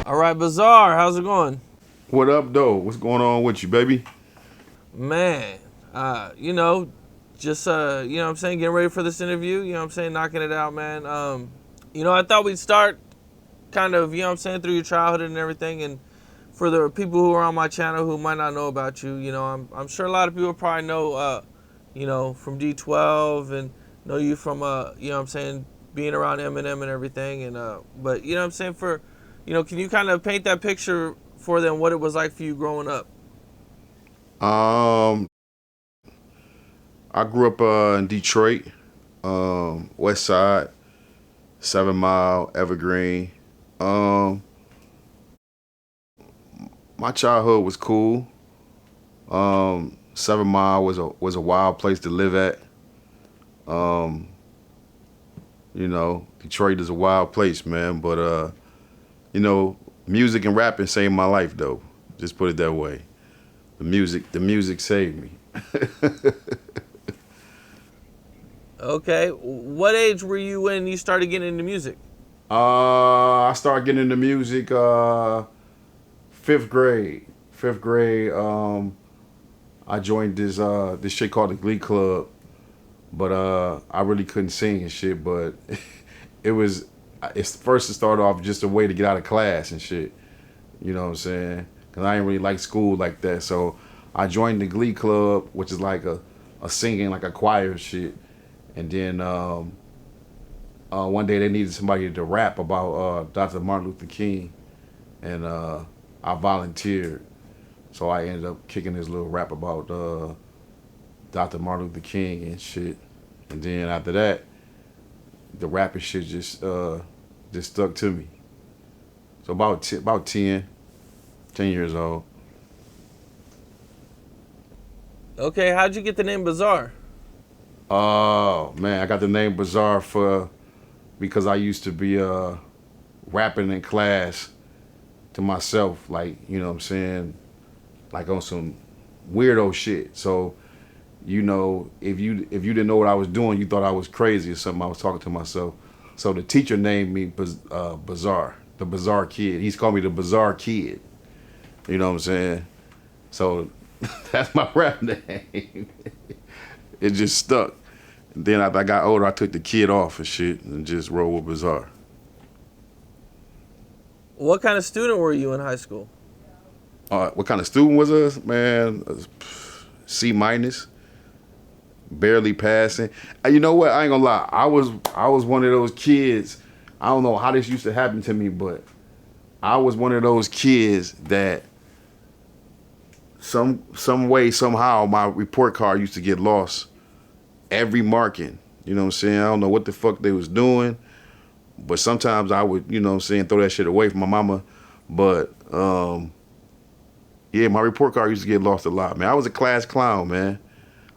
All right, Bazaar, how's it going? What up, though? What's going on with you, baby? Man, you know, just what I'm saying, getting ready for this interview, you know what I'm saying, knocking it out, man. I thought we'd start kind of, you know what I'm saying, through your childhood and everything, and for the people who are on my channel who might not know about you, I'm sure a lot of people probably know from D12 and know you from what I'm saying, being around Eminem and everything, and but you know what I'm saying, can you kind of paint that picture for them what it was like for you growing up? Um, I grew up in Detroit, West Side, 7 Mile, Evergreen. Um, my childhood was cool. 7 Mile was a wild place to live at. Um, Detroit is a wild place, man. But music and rapping saved my life, though. Just put it that way. The music saved me. Okay. What age were you when you started getting into music? I started getting into music fifth grade. Fifth grade, I joined this shit called the Glee Club, but I really couldn't sing and shit. But it started off just a way to get out of class and shit. You know what I'm saying? Cause I didn't really like school like that, so I joined the Glee Club, which is like a singing like a choir shit. And then one day they needed somebody to rap about Dr. Martin Luther King, and I volunteered. So I ended up kicking this little rap about Dr. Martin Luther King and shit. And then after that, the rapping shit just stuck to me. So about 10 years old. Okay. How'd you get the name Bazaar? Oh man, I got the name Bizarre because I used to be rapping in class to myself, like, you know what I'm saying, like on some weirdo shit. So if you didn't know what I was doing, you thought I was crazy or something. I was talking to myself. So the teacher named me Bizarre, the Bizarre Kid. He's called me the Bizarre Kid. You know what I'm saying? So that's my rap name. It just stuck. And then after I got older, I took the kid off and shit and just rolled with Bizarre. What kind of student were you in high school? What kind of student was us, man? C minus, barely passing. You know what? I ain't gonna lie. I was one of those kids. I don't know how this used to happen to me, but I was one of those kids that some way somehow my report card used to get lost every marking. You know what I'm saying? I don't know what the fuck they was doing, but sometimes I would, you know what I'm saying, throw that shit away from my mama. But yeah, my report card used to get lost a lot, man. I was a class clown, man.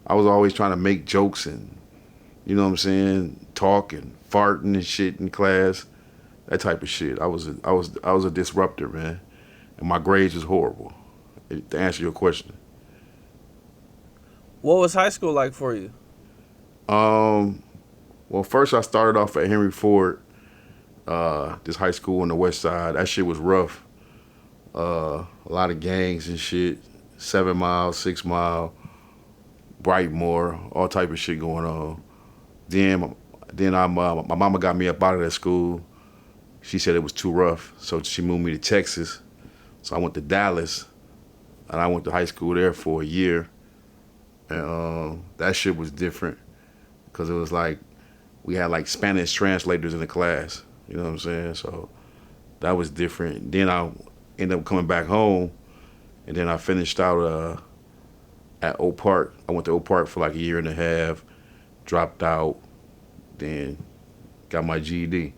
I was always trying to make jokes and, you know what I'm saying, talk and farting and shit in class, that type of shit. I was a disruptor, man, and my grades was horrible. To answer your question, What was high school like for you? um, well, first I started off at Henry Ford, this high school on the west side. That shit was rough. A lot of gangs and shit. 7 Mile, 6 Mile, Brightmoor, all type of shit going on. Then, my mama got me up out of that school. She said it was too rough, so she moved me to Texas. So I went to Dallas, and I went to high school there for a year. And that shit was different because it was like we had like Spanish translators in the class. You know what I'm saying? So that was different. Then I ended up coming back home, and then I finished out at Oak Park. I went to Oak Park for like a year and a half, dropped out, then got my GED.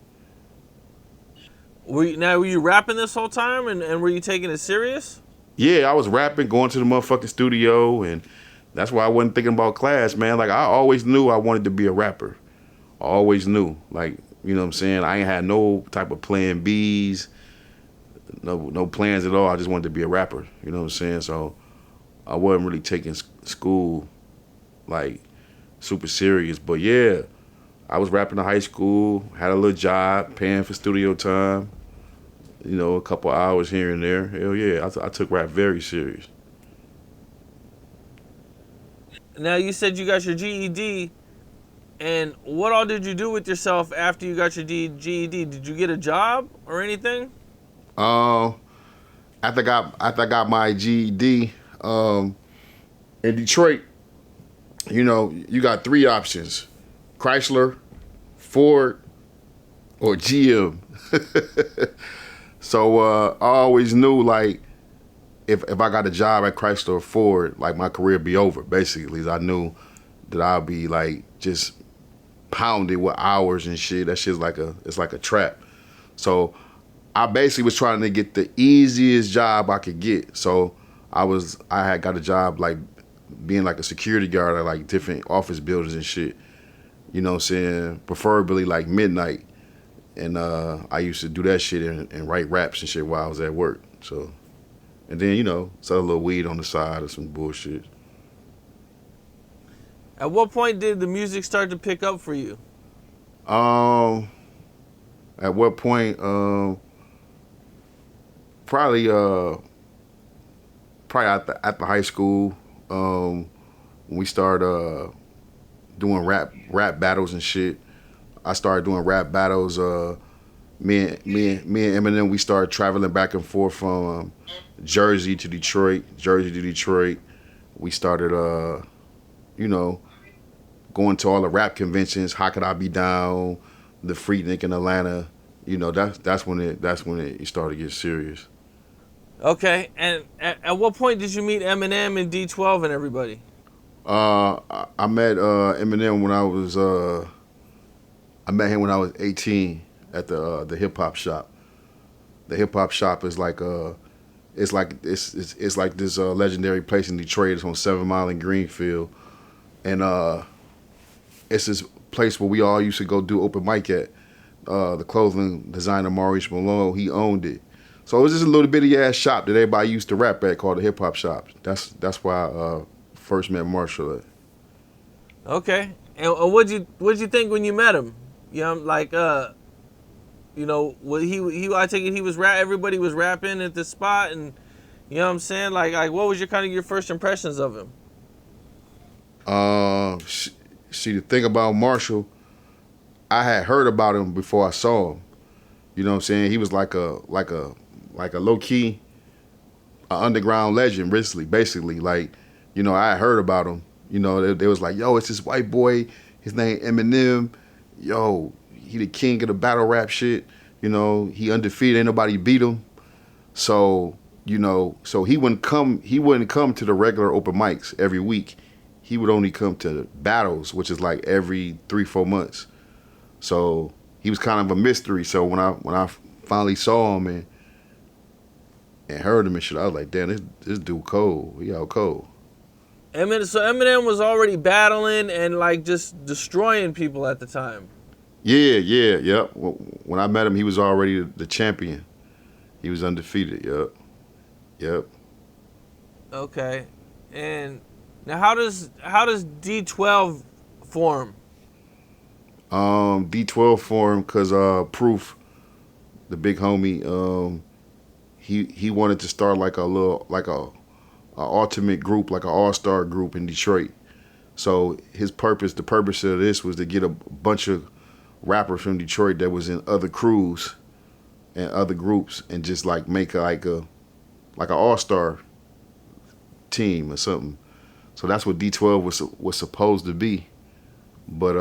Were you rapping this whole time and were you taking it serious? Yeah, I was rapping, going to the motherfucking studio, and that's why I wasn't thinking about class, man. Like I always knew I wanted to be a rapper. I always knew. Like, you know what I'm saying? I ain't had no type of plan Bs, no plans at all. I just wanted to be a rapper. You know what I'm saying? So I wasn't really taking school like super serious. But yeah, I was rapping in high school, had a little job, paying for studio time. a couple hours here and there. Hell yeah, I took rap very serious. Now you said you got your GED, and what all did you do with yourself after you got your GED? Did you get a job or anything? Um, after I got my GED, in Detroit, you got three options: Chrysler, Ford, or GM. So I always knew like if I got a job at Chrysler or Ford, like my career would be over. Basically, I knew that I'd be like just pounded with hours and shit. That shit's it's like a trap. So I basically was trying to get the easiest job I could get. So I had got a job like being like a security guard at like different office buildings and shit. You know what I'm saying? Preferably like midnight. And I used to do that shit and write raps and shit while I was at work. So, and then, sell a little weed on the side or some bullshit. At what point did the music start to pick up for you? Um, at what point? Probably at the high school. When we started doing rap battles and shit. I started doing rap battles. Me and Eminem, we started traveling back and forth from Jersey to Detroit. We started, going to all the rap conventions. How Could I Be Down? The Freaknik in Atlanta. That's when it started to get serious. Okay, and at what point did you meet Eminem and D12 and everybody? I met Eminem when I met him when I was 18 at the hip hop shop. The hip hop shop is like it's like this legendary place in Detroit. It's on 7 Mile in Greenfield, and it's this place where we all used to go do open mic at. The clothing designer Maurice Malone, he owned it. So it was just a little bitty ass shop that everybody used to rap at called the hip hop shop. That's why I first met Marshall at. Okay, and what'd you think when you met him? Like I take it he was everybody was rapping at the spot, and you know what I'm saying? Like what was your first impressions of him? See, the thing about Marshall, I had heard about him before I saw him. You know what I'm saying? He was like a low key, underground legend, basically. Like, I had heard about him. They was like, yo, it's this white boy. His name Eminem. Yo, he the king of the battle rap shit. He undefeated. Ain't nobody beat him. So, so he wouldn't come to the regular open mics every week. He would only come to battles, which is like every 3-4 months. So he was kind of a mystery. So when I finally saw him and heard him and shit, I was like, damn, this dude cold. He out cold. So Eminem was already battling and like just destroying people at the time. Yep. When I met him, he was already the champion. He was undefeated. Yep. Okay, and now how does D12 form? D12 formed because Proof, the big homie, he wanted to start like a ultimate group, like an all-star group in Detroit. So the purpose of this was to get a bunch of rappers from Detroit that was in other crews and other groups and just like make like an all-star team or something. So that's what D12 was supposed to be. But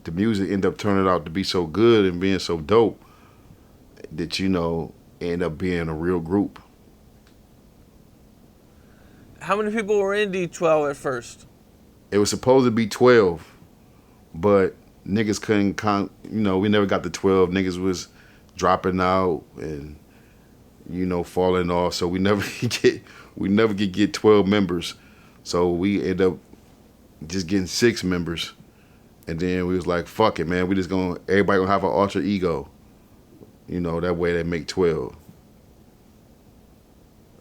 the music ended up turning out to be so good and being so dope that, end up being a real group. How many people were in D12 at first? It was supposed to be 12, but niggas couldn't count. We never got to 12. Niggas was dropping out and, falling off. So we never could get 12 members. So we ended up just getting 6 members. And then we was like, fuck it, man. Everybody gonna have an alter ego. That way they make 12.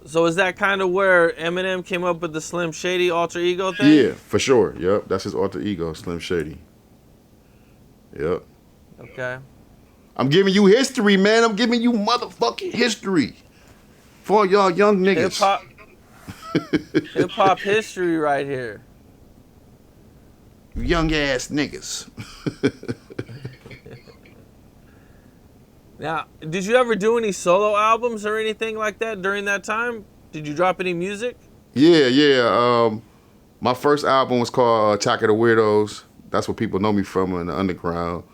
So is that kind of where Eminem came up with the Slim Shady alter ego thing? Yeah, for sure. Yep, that's his alter ego, Slim Shady. Yep. Okay. I'm giving you history, man. I'm giving you motherfucking history for y'all young Hip niggas. hop, hip hop history right here. You young ass niggas. Now, did you ever do any solo albums or anything like that during that time? Did you drop any music? Yeah. My first album was called Attack of the Weirdos. That's what people know me from in the underground.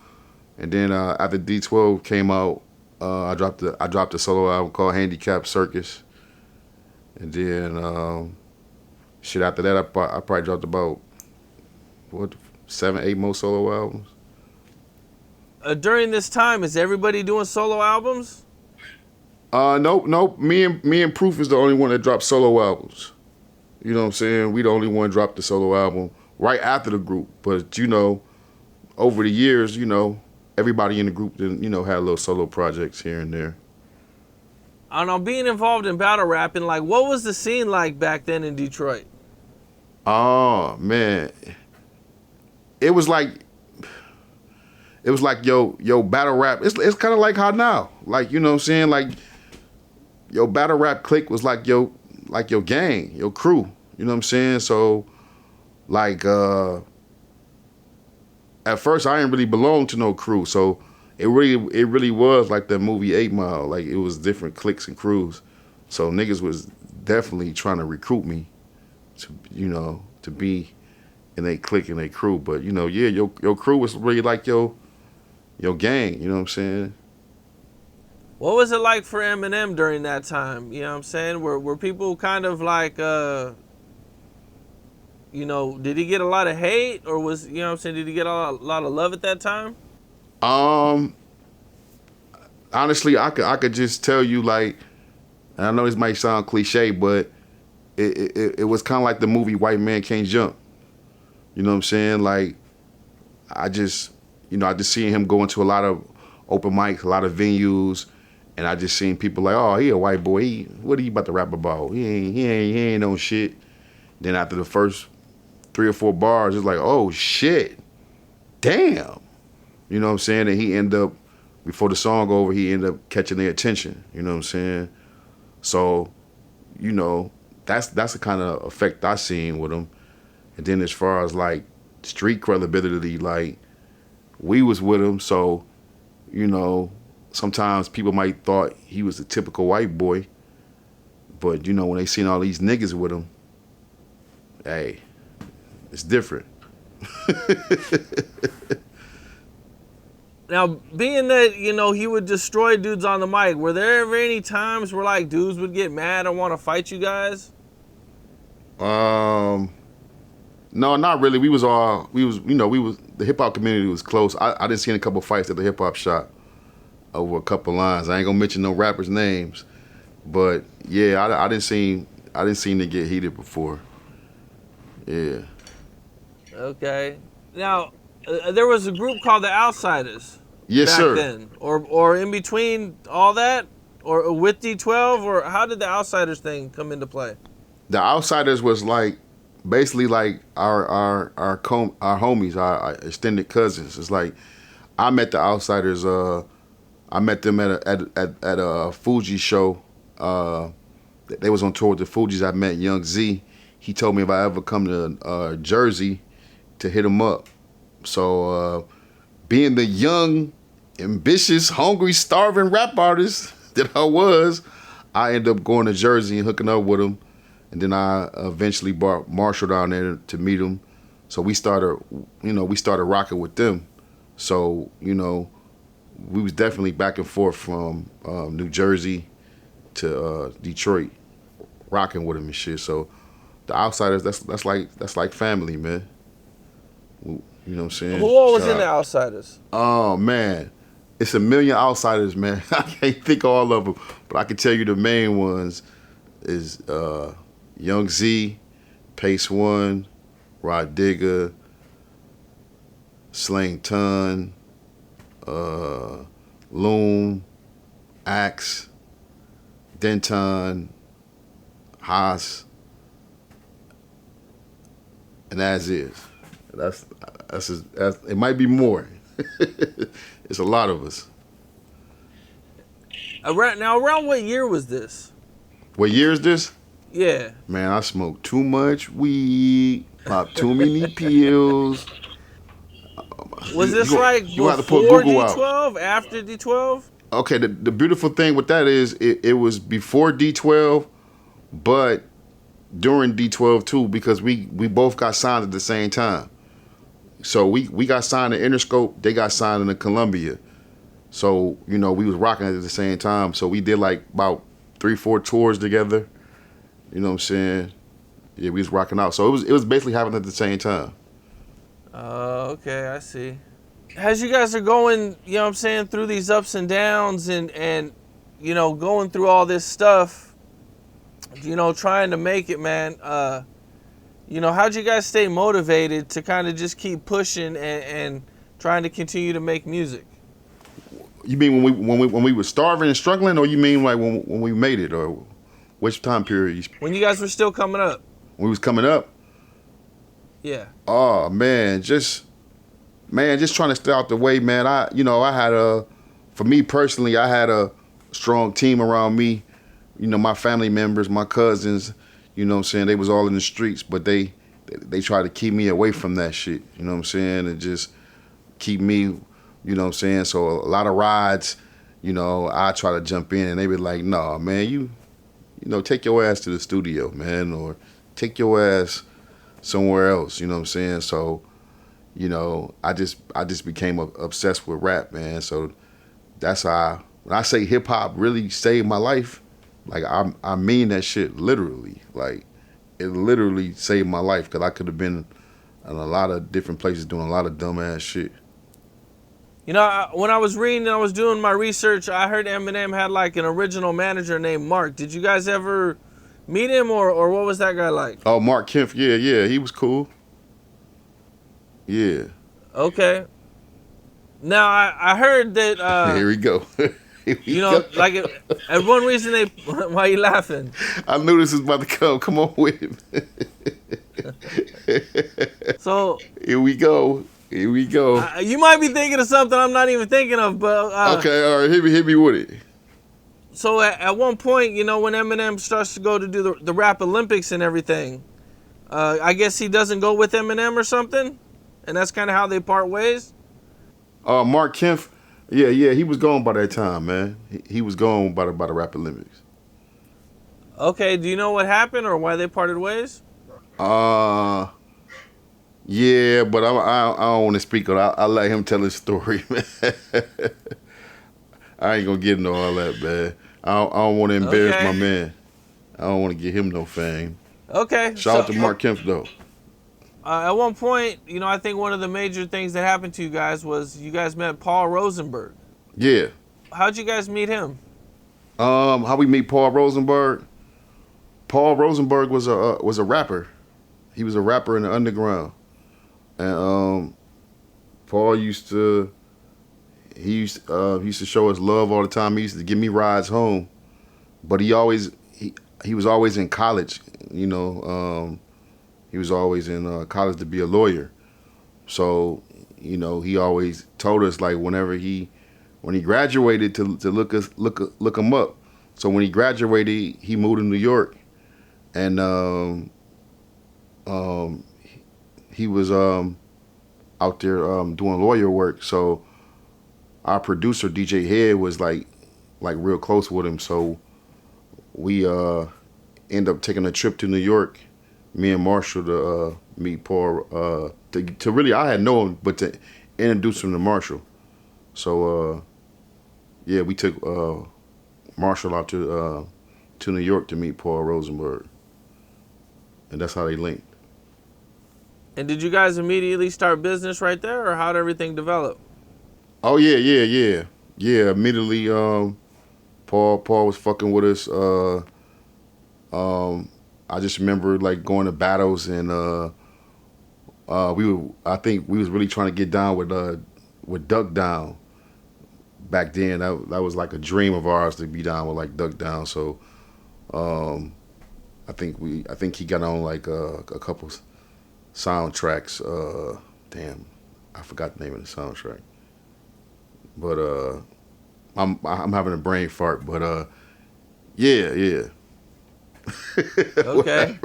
And then after D12 came out, I dropped a solo album called Handicap Circus. And then shit after that, I probably dropped about 7, 8 more solo albums. During this time, is everybody doing solo albums? Nope. Me and Proof is the only one that dropped solo albums. You know what I'm saying? We the only one dropped the solo album right after the group. But over the years, everybody in the group then, had little solo projects here and there. I don't know, being involved in battle rapping, like, what was the scene like back then in Detroit? Oh man, it was like yo battle rap. It's kind of like how now, like you know what I'm saying, like yo battle rap clique was like your gang, your crew. You know what I'm saying? So like at first I didn't really belong to no crew, so it really was like that movie 8 Mile. Like it was different cliques and crews. So niggas was definitely trying to recruit me to be in a clique and a crew. But your crew was really like your gang. You know what I'm saying? What was it like for Eminem during that time? You know what I'm saying? Were people kind of like, did he get a lot of hate, or was, you know what I'm saying, did he get a lot of love at that time? Honestly, I could just tell you, like, and I know this might sound cliche, but it was kind of like the movie White Man Can't Jump. You know what I'm saying? Like, I just seen him go into a lot of open mics, a lot of venues, and I just seen people like, oh, he a white boy. What are you about to rap about? He ain't no shit. Then after the first 3 or 4 bars, it's like, oh shit, damn. You know what I'm saying? And he ended up, before the song over, he ended up catching their attention. You know what I'm saying? So, that's the kind of effect I seen with him. And then as far as like street credibility, like we was with him, so sometimes people might thought he was a typical white boy, but when they seen all these niggas with him, hey, it's different. Now, being that, he would destroy dudes on the mic, were there ever any times where, like, dudes would get mad and want to fight you guys? No, not really. The hip hop community was close. I didn't see a couple fights at the hip hop shop over a couple lines. I ain't gonna mention no rappers' names, but yeah, I didn't seem to get heated before. Yeah. Okay. Now, there was a group called the Outsiders. Yes, back sir. then, or in between all that, or with D12, or how did the Outsiders thing come into play? The Outsiders was like basically like our homies, our extended cousins. It's like I met the Outsiders. I met them at a Fuji show. They was on tour with the Fugees. I met Young Z. He told me if I ever come to Jersey to hit him up. So being the young, ambitious, hungry, starving rap artist that I was, I ended up going to Jersey and hooking up with him. And then I eventually brought Marshall down there to meet him. So we started rocking with them. So, we was definitely back and forth from New Jersey to Detroit, rocking with him and shit. So the Outsiders, that's like family, man. You know what I'm saying? Who all was in the Outsiders? Oh man, it's a million Outsiders, man. I can't think of all of them, but I can tell you the main ones is Young Z, Pace One, Rod Digger, Slang Ton, Loom, Axe, Denton, Haas, and as is. That's it might be more. It's a lot of us. Around what year was this? What year is this? Yeah. Man, I smoked too much weed, popped too many pills. Was this You like you have to put before Google out. D12, after D12? Okay, the beautiful thing with that is it was before D12, but during D12 too, because we both got signed at the same time. So we got signed in Interscope, they got signed in the Columbia. So, you know, we was rocking at the same time. So we did like about 3-4 tours together. You know what I'm saying? Yeah, we was rocking out. So it was basically happening at the same time. Okay, I see. As you guys are going, you know what I'm saying, through these ups and downs and you know, going through all this stuff, you know, trying to make it, man, you know, how'd you guys stay motivated to kind of just keep pushing and trying to continue to make music? You mean when we were starving and struggling, or you mean like when we made it, or which time period? When you guys were still coming up? When we was coming up? Yeah. Oh man, just trying to stay out the way, man. For me personally, I had a strong team around me. You know, my family members, my cousins, you know what I'm saying, they was all in the streets, but they tried to keep me away from that shit, you know what I'm saying, and just keep me, you know what I'm saying. So a lot of rides, you know, I try to jump in and they be like, nah, man, you know, take your ass to the studio, man, or take your ass somewhere else, you know what I'm saying. So, you know, I just became obsessed with rap, man. So that's how when I say hip hop really saved my life, like I mean that shit literally. Like it literally saved my life, because I could have been in a lot of different places doing a lot of dumbass shit. You know, when I was reading and I was doing my research, I heard Eminem had like an original manager named Mark. Did you guys ever meet him, or what was that guy like? Oh, Mark Kempf, yeah, he was cool. Yeah. Okay. Now I heard that Here we go. Here we you go. know, like and one reason they why you laughing? I knew this was about to come. Come on with it. So Here we go. Here we go. you might be thinking of something I'm not even thinking of, but Okay, all right, hit me with it. so at one point, you know, when Eminem starts to go to do the rap Olympics and everything, I guess he doesn't go with Eminem or something, and that's kind of how they part ways. Mark Kempf, yeah, he was gone by that time, man. He was gone by the Rap Olympics. Okay, do you know what happened or why they parted ways? Yeah, but I don't want to speak on it. I'll let him tell his story, man. I ain't gonna get into all that, man. I don't want to embarrass my man. I don't want to give him no fame. Okay. Shout out to Mark Kempf, though. At one point, you know, I think one of the major things that happened to you guys was you guys met Paul Rosenberg. Yeah. How'd you guys meet him? How we meet Paul Rosenberg? Paul Rosenberg was a rapper. He was a rapper in the underground, and Paul used to show us love all the time. He used to give me rides home, but he was always in college. You know, he was always in college to be a lawyer. So, you know, he always told us like when he graduated to look him up. So when he graduated, he moved to New York, and he was out there doing lawyer work. So our producer DJ Head was like real close with him. So we end up taking a trip to New York, me and Marshall, to meet Paul. To really, I had known him, but to introduce him to Marshall. So yeah, we took Marshall out to New York to meet Paul Rosenberg, and that's how they linked. And did you guys immediately start business right there, or how'd everything develop? Oh yeah. Immediately, Paul was fucking with us. I just remember like going to battles, and I think we was really trying to get down with Duck Down. Back then, that was like a dream of ours to be down with like Duck Down. So, I think he got on like a couple soundtracks. Damn, I forgot the name of the soundtrack. But I'm having a brain fart, but yeah, yeah. Okay.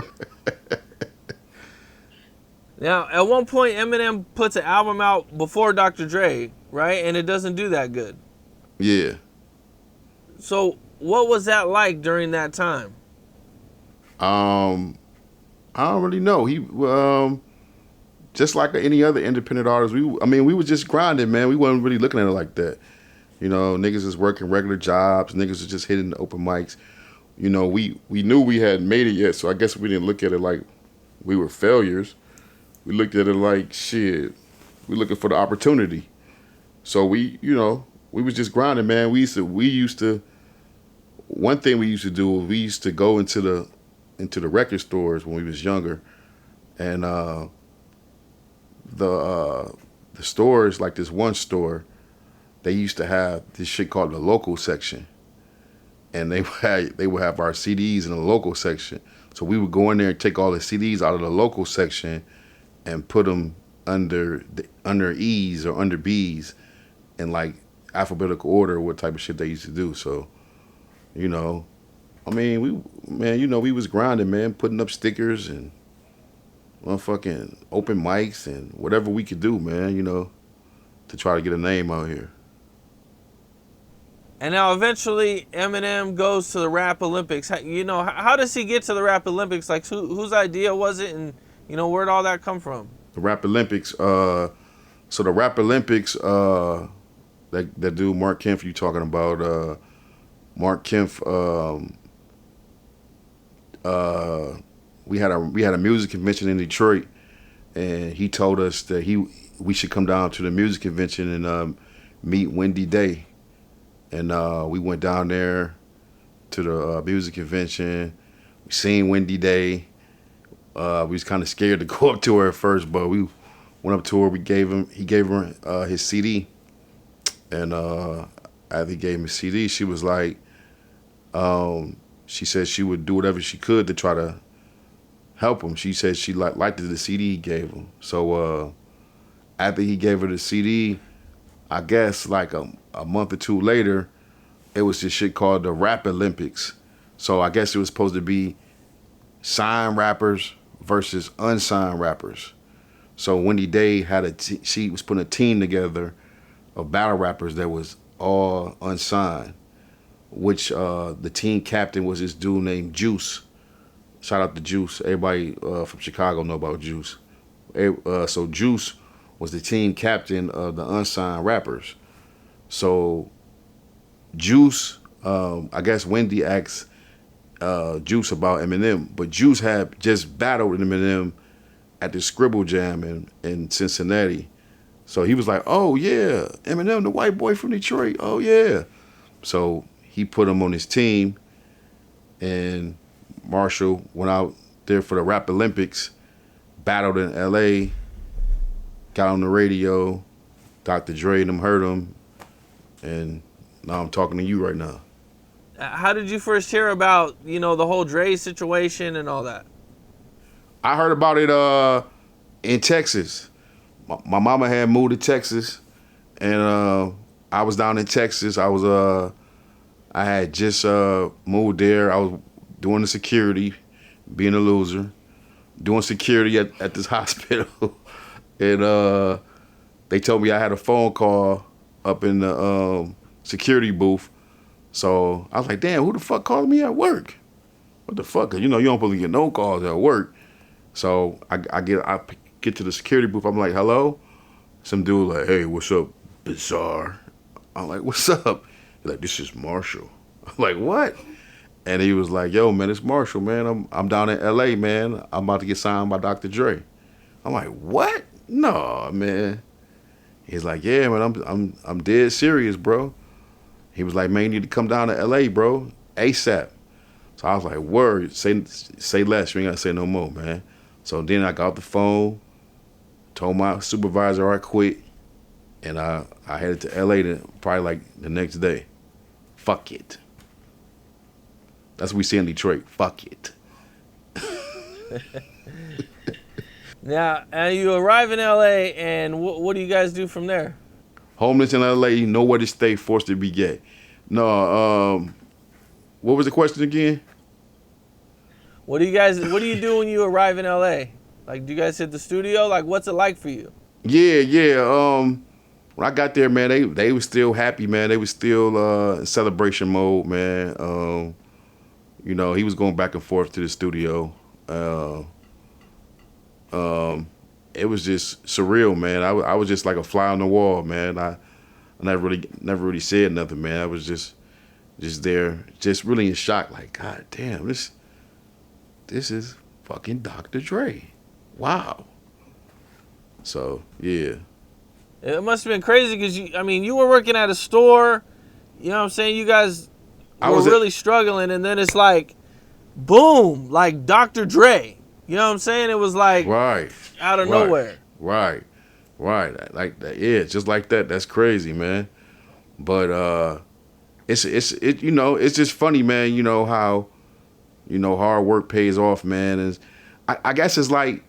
Now, at one point, Eminem puts an album out before Dr. Dre, right? And it doesn't do that good. Yeah. So, what was that like during that time? Um, I don't really know. He just like any other independent artist. I mean, we was just grinding, man. We wasn't really looking at it like that. You know, niggas is working regular jobs. Niggas is just hitting the open mics. You know, we knew we hadn't made it yet, so I guess we didn't look at it like we were failures. We looked at it like shit. We looking for the opportunity. So we was just grinding, man. We used to. One thing we used to do was we used to go into the record stores when we was younger, and the uh, the stores, like this one store, they used to have this shit called the local section, and they would have our CDs in the local section. So we would go in there and take all the CDs out of the local section and put them under E's or under B's in like alphabetical order, what type of shit they used to do. So you know, I mean, we was grinding, man, putting up stickers and motherfucking open mics and whatever we could do, man. To try to get a name out here. And now, eventually, Eminem goes to the Rap Olympics. How does he get to the Rap Olympics? Like, whose idea was it? And, where'd all that come from? The Rap Olympics. So the Rap Olympics. That dude Mark Kempf you talking about? Mark Kempf. We had a music convention in Detroit, and he told us that we should come down to the music convention and meet Wendy Day. And we went down there to the music convention. We seen Wendy Day. We was kind of scared to go up to her at first, but we went up to her. He gave her his CD, and after he gave him his CD, she was like, she said she would do whatever she could to try to help him. She said she liked the CD he gave him. So after he gave her the CD, I guess like a month or two later, it was this shit called the Rap Olympics. So I guess it was supposed to be signed rappers versus unsigned rappers. So Wendy Day she was putting a team together of battle rappers that was all unsigned, which the team captain was this dude named Juice. Shout out to Juice. Everybody from Chicago know about Juice. So Juice was the team captain of the unsigned rappers. So Juice, I guess Wendy asked Juice about Eminem, but Juice had just battled Eminem at the Scribble Jam in Cincinnati. So he was like, oh yeah, Eminem, the white boy from Detroit, oh yeah. So he put him on his team, and Marshall went out there for the Rap Olympics, battled in LA, got on the radio, Dr. Dre and them heard him, and now I'm talking to you right now. How did you first hear about, the whole Dre situation and all that? I heard about it in Texas. My mama had moved to Texas, and I was down in Texas. I had just moved there. I was doing the security, being a loser, doing security at this hospital, and they told me I had a phone call up in the security booth. So I was like, damn, who the fuck called me at work? What the fuck? 'Cause you don't supposed to get no calls at work. So I get to the security booth. I'm like, hello? Some dude like, hey, what's up, Bizarre? I'm like, what's up? He's like, this is Marshall. I'm like, what? And he was like, yo, man, it's Marshall, man. I'm down in LA, man. I'm about to get signed by Dr. Dre. I'm like, what? No, man. He's like, yeah, man, I'm dead serious, bro. He was like, man, you need to come down to LA, bro, ASAP. So I was like, word, say less. You ain't gotta say no more, man. So then I got off the phone, told my supervisor I quit, and I headed to LA probably like the next day. Fuck it. That's what we say in Detroit. Fuck it. Now, you arrive in LA, and what do you guys do from there? Homeless in LA, nowhere to stay, forced to be gay. No, what was the question again? What do you do when you arrive in LA? Like, do you guys hit the studio? Like, what's it like for you? Yeah, yeah. When I got there, man, they was still happy, man. They was still in celebration mode, man. He was going back and forth to the studio. Uh, it was just surreal, man. I was just like a fly on the wall, man. I never really said nothing, man. I was just there, just really in shock. Like, God damn, this is fucking Dr. Dre. Wow. So yeah. It must have been crazy because you were working at a store. You know what I'm saying? You guys were really struggling, and then it's like, boom, like Dr. Dre. You know what I'm saying? It was like Right. out of nowhere. Right. Like that. Yeah, just like that. That's crazy, man. But it's just funny, man. You know how hard work pays off, man. And I guess it's like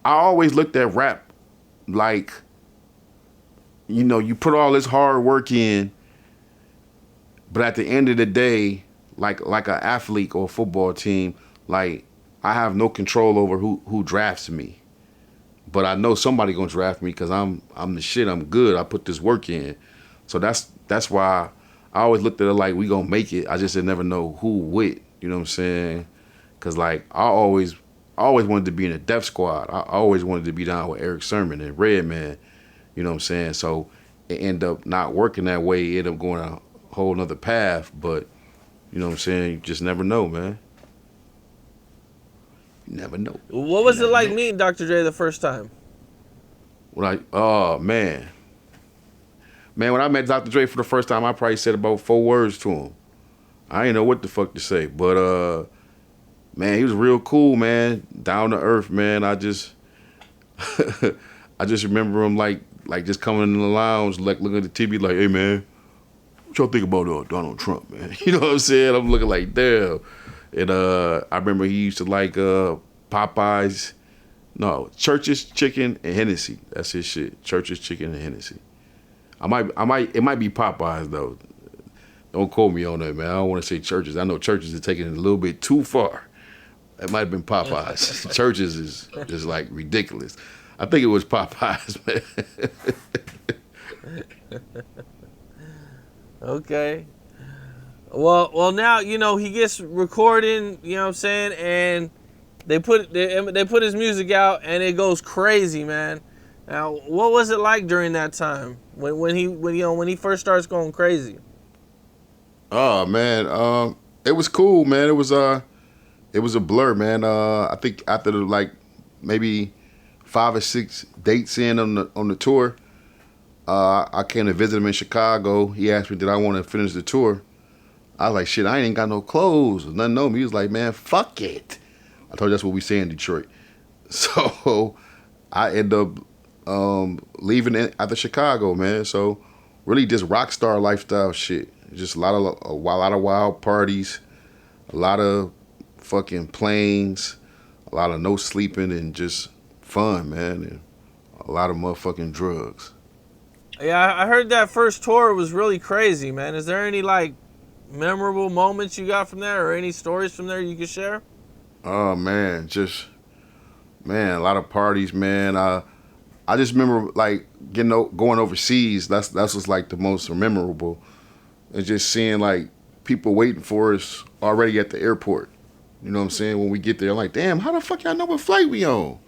I always looked at rap like, you put all this hard work in, but at the end of the day, like an athlete or a football team, like I have no control over who drafts me. But I know somebody gonna draft me because I'm the shit. I'm good. I put this work in. So that's why I always looked at it like we gonna make it. I just didn't never know who with. You know what I'm saying? Cause like I always wanted to be in a Def Squad. I always wanted to be down with Eric Sermon and Redman. You know what I'm saying? So it ended up not working that way. It ended up going a whole nother path. But you know what I'm saying? You just never know, man. You never know. What was it like meeting Dr. Dre the first time? Oh man. Man, when I met Dr. Dre for the first time, I probably said about 4 words to him. I didn't know what the fuck to say. But man, he was real cool, man. Down to earth, man. I just remember him like just coming in the lounge, like looking at the TV, like, hey man, what y'all think about Donald Trump, man? You know what I'm saying? I'm looking like, damn. And I remember he used to like Popeyes. No, Church's Chicken and Hennessy. That's his shit. Church's Chicken and Hennessy. It might be Popeyes though. Don't quote me on that, man. I don't want to say Church's. I know Church's is taking it a little bit too far. It might have been Popeyes. Church's is just like ridiculous. I think it was Popeyes, man. Okay. Well, now he gets recording. You know what I'm saying, and they put his music out, and it goes crazy, man. Now, what was it like during that time when he first starts going crazy? Oh man, it was cool, man. It was a blur, man. I think after maybe 5 or 6 dates in on the tour, I came to visit him in Chicago. He asked me, did I want to finish the tour? I was like, shit, I ain't got no clothes, nothing on me. He was like, man, fuck it. I told you that's what we say in Detroit. So I ended up leaving after Chicago, man. So really just rock star lifestyle shit. Just a lot of wild parties, a lot of fucking planes, a lot of no sleeping and just fun, man, and a lot of motherfucking drugs. Yeah, I heard that first tour was really crazy, man. Is there any memorable moments you got from there, or any stories from there you could share? Oh man, a lot of parties, man. I just remember going overseas. That's what's like the most memorable. And just seeing people waiting for us already at the airport. You know what I'm saying? When we get there, I'm like, damn, how the fuck y'all know what flight we on?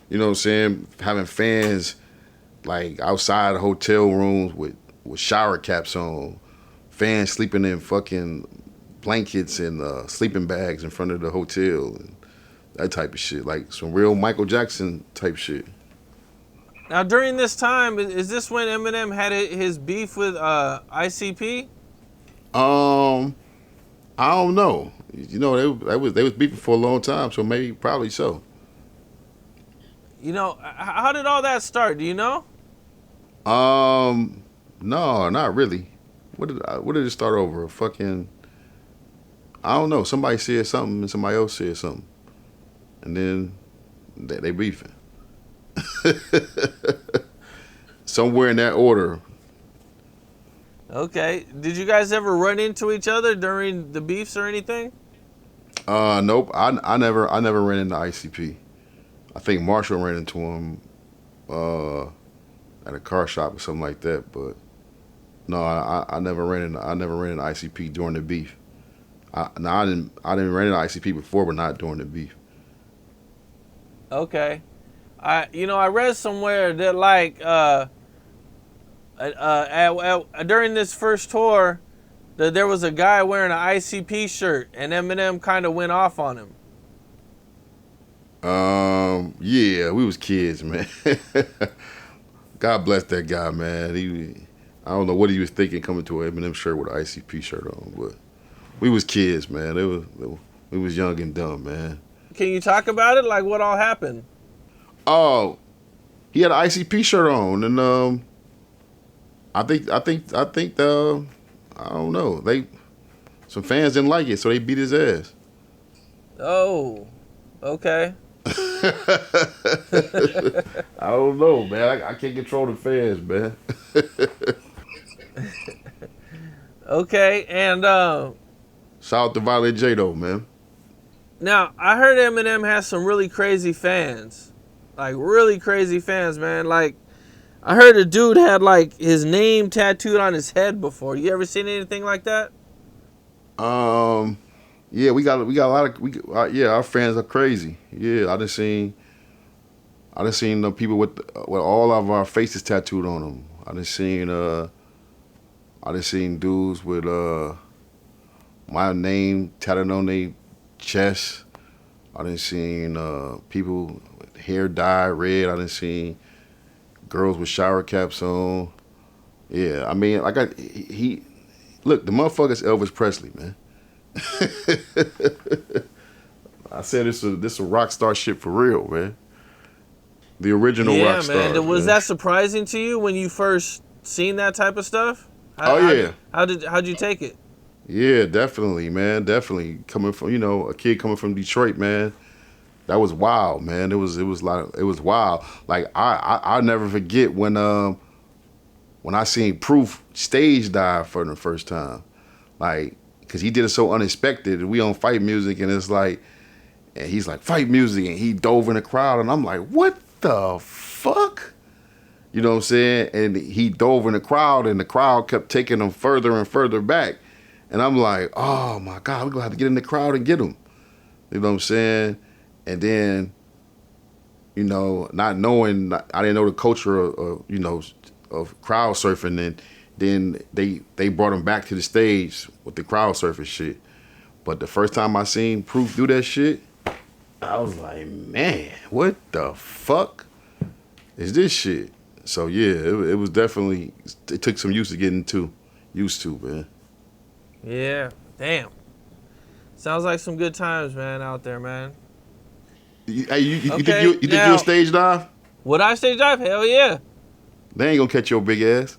You know what I'm saying? Having fans outside hotel rooms with shower caps on, fans sleeping in fucking blankets and sleeping bags in front of the hotel, and that type of shit. Like some real Michael Jackson type shit. Now, during this time, is this when Eminem had his beef with ICP? I don't know. They was beefing for a long time, so probably so. How did all that start? Do you know? No, not really. What did it start over? I don't know. Somebody said something and somebody else said something, and then they beefing. Somewhere in that order, Okay. Did you guys ever run into each other during the beefs or anything? Nope. I never ran into ICP. I think Marshall ran into him uh, at a car shop or something like that. But no, I never ran into ICP during the beef. I didn't run into ICP before, but not during the beef. Okay. I read somewhere that like during this first tour that there was a guy wearing an ICP shirt and Eminem kind of went off on him. Yeah, we was kids, man. God bless that guy, man. I don't know what he was thinking coming to an Eminem shirt with an ICP shirt on, but we was kids, man. We was young and dumb, man. Can you talk about it? Like what all happened? Oh, he had an ICP shirt on, and I don't know. Some fans didn't like it, so they beat his ass. Oh, okay. I don't know, man. I can't control the fans, man. Okay, and Shout out to Violent J though, man. now I heard Eminem has some really crazy fans. Like really crazy fans, man. Like I heard a dude had like his name tattooed on his head before. You ever seen anything like that? Um, yeah, we got a lot of yeah, our fans are crazy. Yeah, I done seen the people with all of our faces tattooed on them. I done seen dudes with my name tattooed on their chest. I done seen people with hair dyed red. I done seen girls with shower caps on. Yeah, I mean, like he look, the motherfucker's Elvis Presley, man. I said this a rock star shit for real, man. The original Yeah, rock man. stars, Was man. that surprising to you when you first seen that type of stuff? Oh yeah, How'd you take it? yeah, definitely, man, definitely. Coming from a kid coming from Detroit, man. That was wild, man. It was wild. Like I'll never forget when I seen Proof stage dive for the first time, like because he did it so unexpected. We on fight music, and it's like, and he's like fight music, and he dove in the crowd, and I'm like, what the fuck? You know what I'm saying? And he dove in the crowd, and the crowd kept taking him further and further back. And I'm like, oh my God, we're gonna have to get in the crowd and get him. You know what I'm saying? And then, not knowing, I didn't know the culture of crowd surfing, and then they brought him back to the stage with the crowd surfing shit. But the first time I seen Proof do that shit, I was like, man, what the fuck is this shit? So yeah, it was definitely, it took some used to, man. Yeah. Damn. Sounds like some good times, man, out there, man. Hey, you think Okay, you now a stage dive? would I stage dive? Hell yeah. They ain't gonna catch your big ass.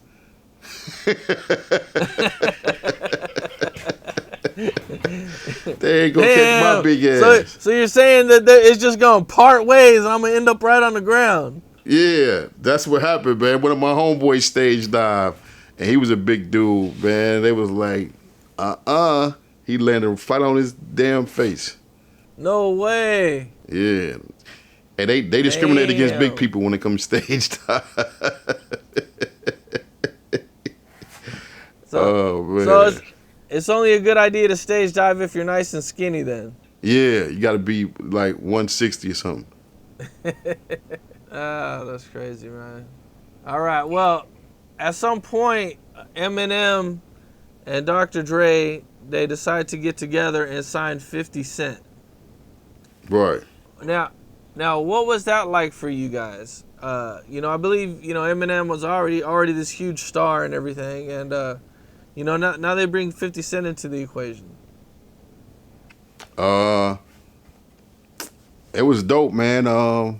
They ain't gonna catch my Damn. big So ass. so you're saying that it's just gonna part ways and I'm gonna end up right on the ground. Yeah, that's what happened, man. One of my homeboys stage dive, and he was a big dude, man. They was like, he landed flat on his damn face. No way. Yeah. And they discriminate against big Damn. people when it comes to stage dive. So Oh man. so it's only a good idea to stage dive if you're nice and skinny then. Yeah, you gotta be like 160 or something. Ah, that's crazy, man. All right. Well, at some point, Eminem and Dr. Dre they decide to get together and sign 50 Cent. Right. Now, what was that like for you guys? I believe Eminem was already this huge star and everything, and now they bring 50 Cent into the equation. It was dope, man. Well,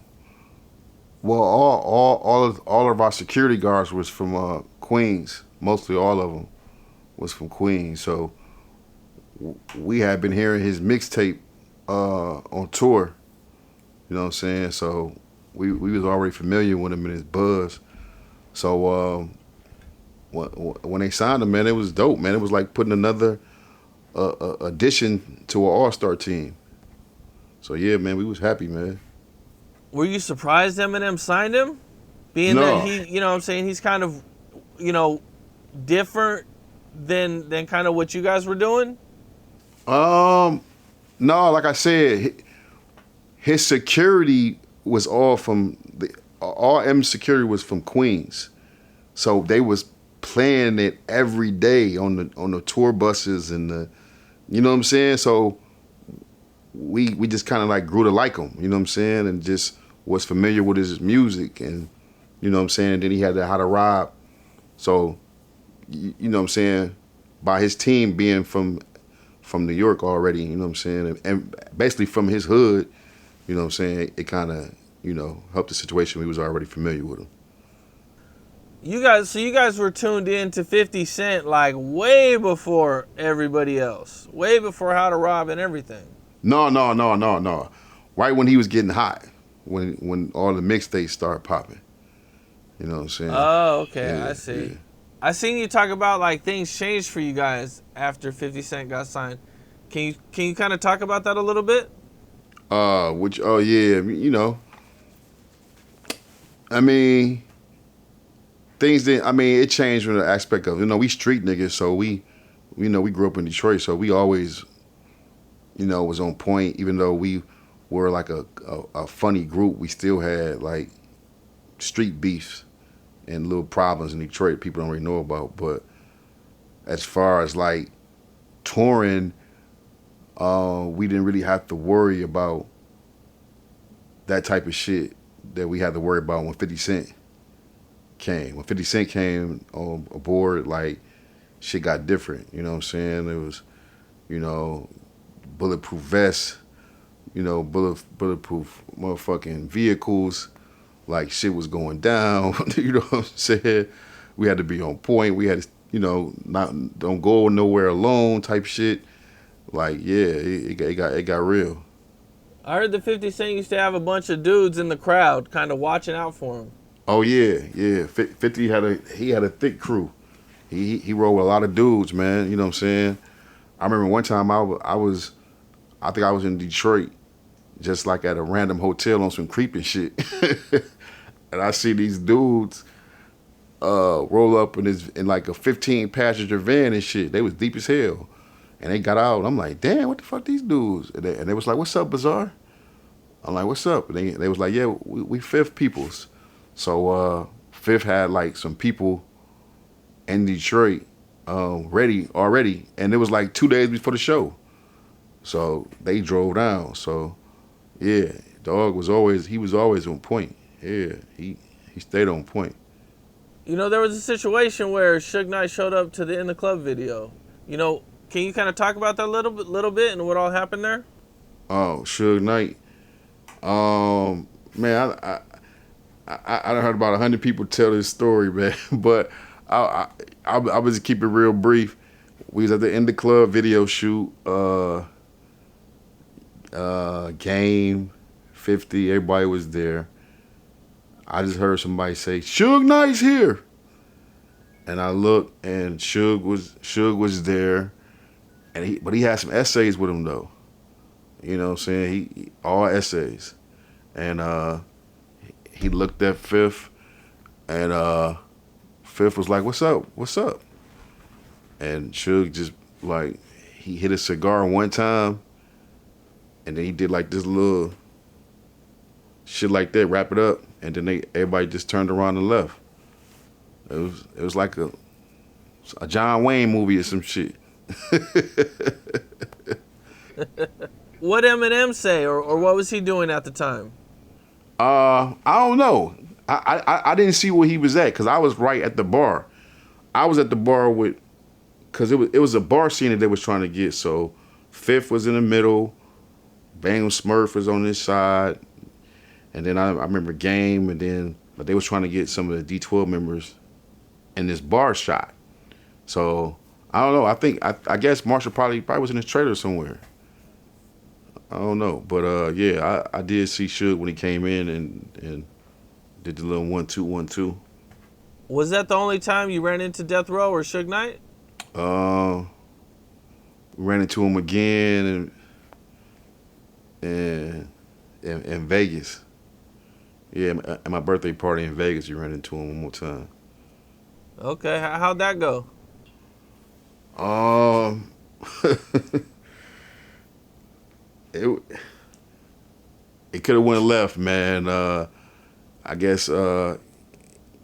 all of our security guards was from Queens. Mostly all of them was from Queens. So we had been hearing his mixtape on tour. You know what I'm saying? So we was already familiar with him and his buzz. So when they signed him, man, it was dope, man. It was like putting another addition to an all-star team. So yeah, man, we was happy, man. Were you surprised Eminem signed him? Being that No, he, you know what I'm saying, he's kind of, you know, different than kind of what you guys were doing? um, no, like I said, his security was all from all M's security was from Queens, so they was playing it every day on the tour buses and the, you know what I'm saying. So we just kind of like grew to like him, you know what I'm saying, and just was familiar with his music, and you know what I'm saying. Then he had that How to Rob, so you know what I'm saying, by his team being from New York already, you know what I'm saying, and basically from his hood, you know what I'm saying, it kind of, you know, helped the situation. We was already familiar with him. You guys were tuned in to 50 Cent like way before everybody else. Way before How to Rob and everything. No, no, no, no, no. Right when he was getting hot, when all the mixtapes started popping. You know what I'm saying? Oh, okay, Yeah, I see. yeah. I seen you talk about like things changed for you guys after 50 Cent got signed. Can you kind of talk about that a little bit? Which, oh yeah, you know, I mean, things didn't. I mean, it changed from the aspect of, you know, we street niggas, so you know, we grew up in Detroit, so we always, you know, was on point. Even though we were like a funny group, we still had like street beefs and little problems in Detroit people don't really know about. But as far as like touring, we didn't really have to worry about that type of shit that we had to worry about when 50 Cent came. When 50 Cent came on aboard, like, shit got different. You know what I'm saying? It was, you know, bulletproof vests, you know, bulletproof motherfucking vehicles. Like, shit was going down. You know what I'm saying? We had to be on point. We had to, you know, not don't go nowhere alone type shit. Like, yeah, it got real. I heard that 50 Cent used to have a bunch of dudes in the crowd kind of watching out for him. Oh yeah, yeah. 50 had a thick crew. He rode with a lot of dudes, man. You know what I'm saying? I remember one time I think I was in Detroit, just like at a random hotel on some creeping shit, and I see these dudes roll up in like a 15 passenger van and shit. They was deep as hell, and they got out. I'm like, damn, what the fuck these dudes? And they was like, what's up, Bazaar? I'm like, what's up? And they was like, yeah, we Fifth peoples. So Fifth had like some people in Detroit ready already, and it was like 2 days before the show. So they drove down. So yeah, dog was always on point. Yeah, he stayed on point. You know, there was a situation where Suge Knight showed up to the In the Club video. You know, can you kind of talk about that little bit and what all happened there? Oh, Suge Knight. Man, I done heard about 100 people tell this story, man. But I was keep it real brief. We was at the In the Club video shoot. Game 50. Everybody was there. I just heard somebody say, Suge Knight's here. And I looked, and Suge was there, but he had some essays with him though. You know what I'm saying? He all essays, and he looked at Fifth, and Fifth was like, "What's up? What's up?" And Suge just like he hit a cigar one time, and then he did like this little shit like that, wrap it up, and then everybody just turned around and left. It was like a John Wayne movie or some shit. What Eminem say, or what was he doing at the time? I don't know. I didn't see where he was at because I was right at the bar. I was at the bar because it was a bar scene that they was trying to get. So Fifth was in the middle, Bang Smurf was on this side, and then I remember Game, but they was trying to get some of the D12 members in this bar shot. So I don't know. I guess Marshall probably was in his trailer somewhere. I don't know, but yeah, I did see Suge when he came in and did the little 1-2-1-2. Was that the only time you ran into Death Row or Suge Knight? Um, ran into him again in Vegas. Yeah, at my birthday party in Vegas, you ran into him one more time. Okay, how'd that go? Um, it it could have went left, man. I guess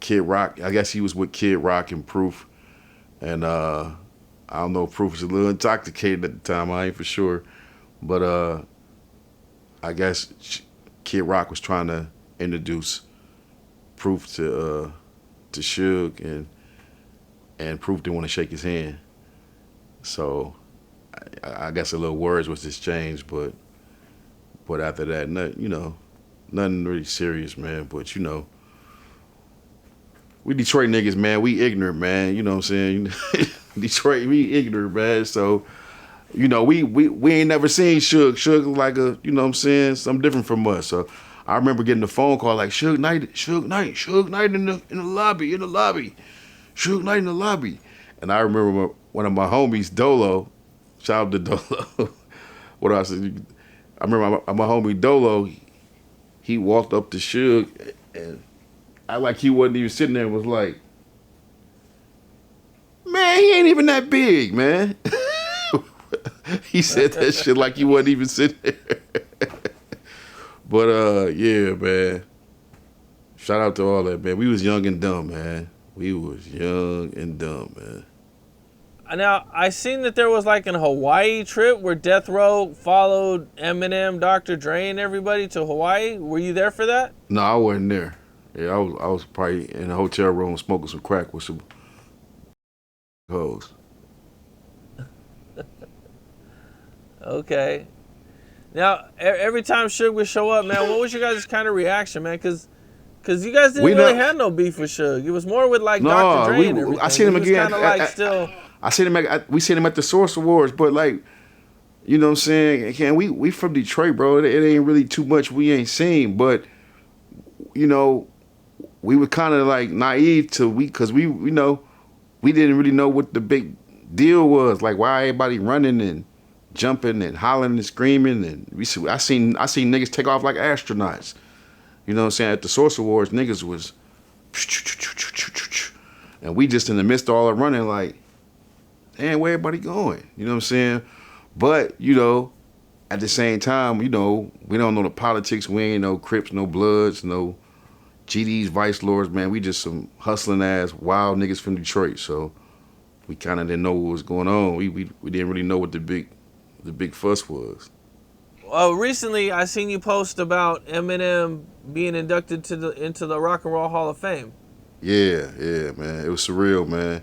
Kid Rock. I guess he was with Kid Rock and Proof, and I don't know if Proof was a little intoxicated at the time. I ain't for sure, but I guess Kid Rock was trying to introduce Proof to Suge, and Proof didn't want to shake his hand. So I guess a little words was exchanged, but after that, nothing really serious, man. But we Detroit niggas, man. We ignorant, man. You know what I'm saying? Detroit, we ignorant, man. So we ain't never seen Suge. Suge like what I'm saying, something different from us. So I remember getting a phone call like Suge Knight in the lobby, Suge Knight in the lobby. And I remember one of my homies, Dolo, shout out to Dolo. What I said, I remember my homie Dolo, he walked up to Suge and I like he wasn't even sitting there and was like, man, he ain't even that big, man. He said that shit like he wasn't even sitting there. But yeah, man. Shout out to all that, man. We was young and dumb, man. We was young and dumb, man. Now, I seen that there was like an Hawaii trip where Death Row followed Eminem, Dr. Dre, and everybody to Hawaii. Were you there for that? No, I wasn't there. Yeah, I was probably in a hotel room smoking some crack with some hoes. Okay. Now, every time Suge would show up, man, what was your guys' kind of reaction, man? Because you guys didn't really have no beef with Suge. It was more with like Dr. Dre and everything. I seen him again. Kind of like still. I seen him. We seen him at the Source Awards, but like, you know what I'm saying? Again, we from Detroit, bro. It ain't really too much we ain't seen, but we were kind of like naive because we didn't really know what the big deal was. Like why everybody running and jumping and hollering and screaming, and I seen niggas take off like astronauts. You know what I'm saying? At the Source Awards, niggas was, and we just in the midst of all the running, like, damn, where everybody going? You know what I'm saying? But at the same time, we don't know the politics. We ain't no Crips, no Bloods, no GDs, Vice Lords, man. We just some hustling ass wild niggas from Detroit. So we kind of didn't know what was going on. We didn't really know what the big fuss was. Recently, I seen you post about Eminem being inducted into the Rock and Roll Hall of Fame. Yeah, man. It was surreal, man.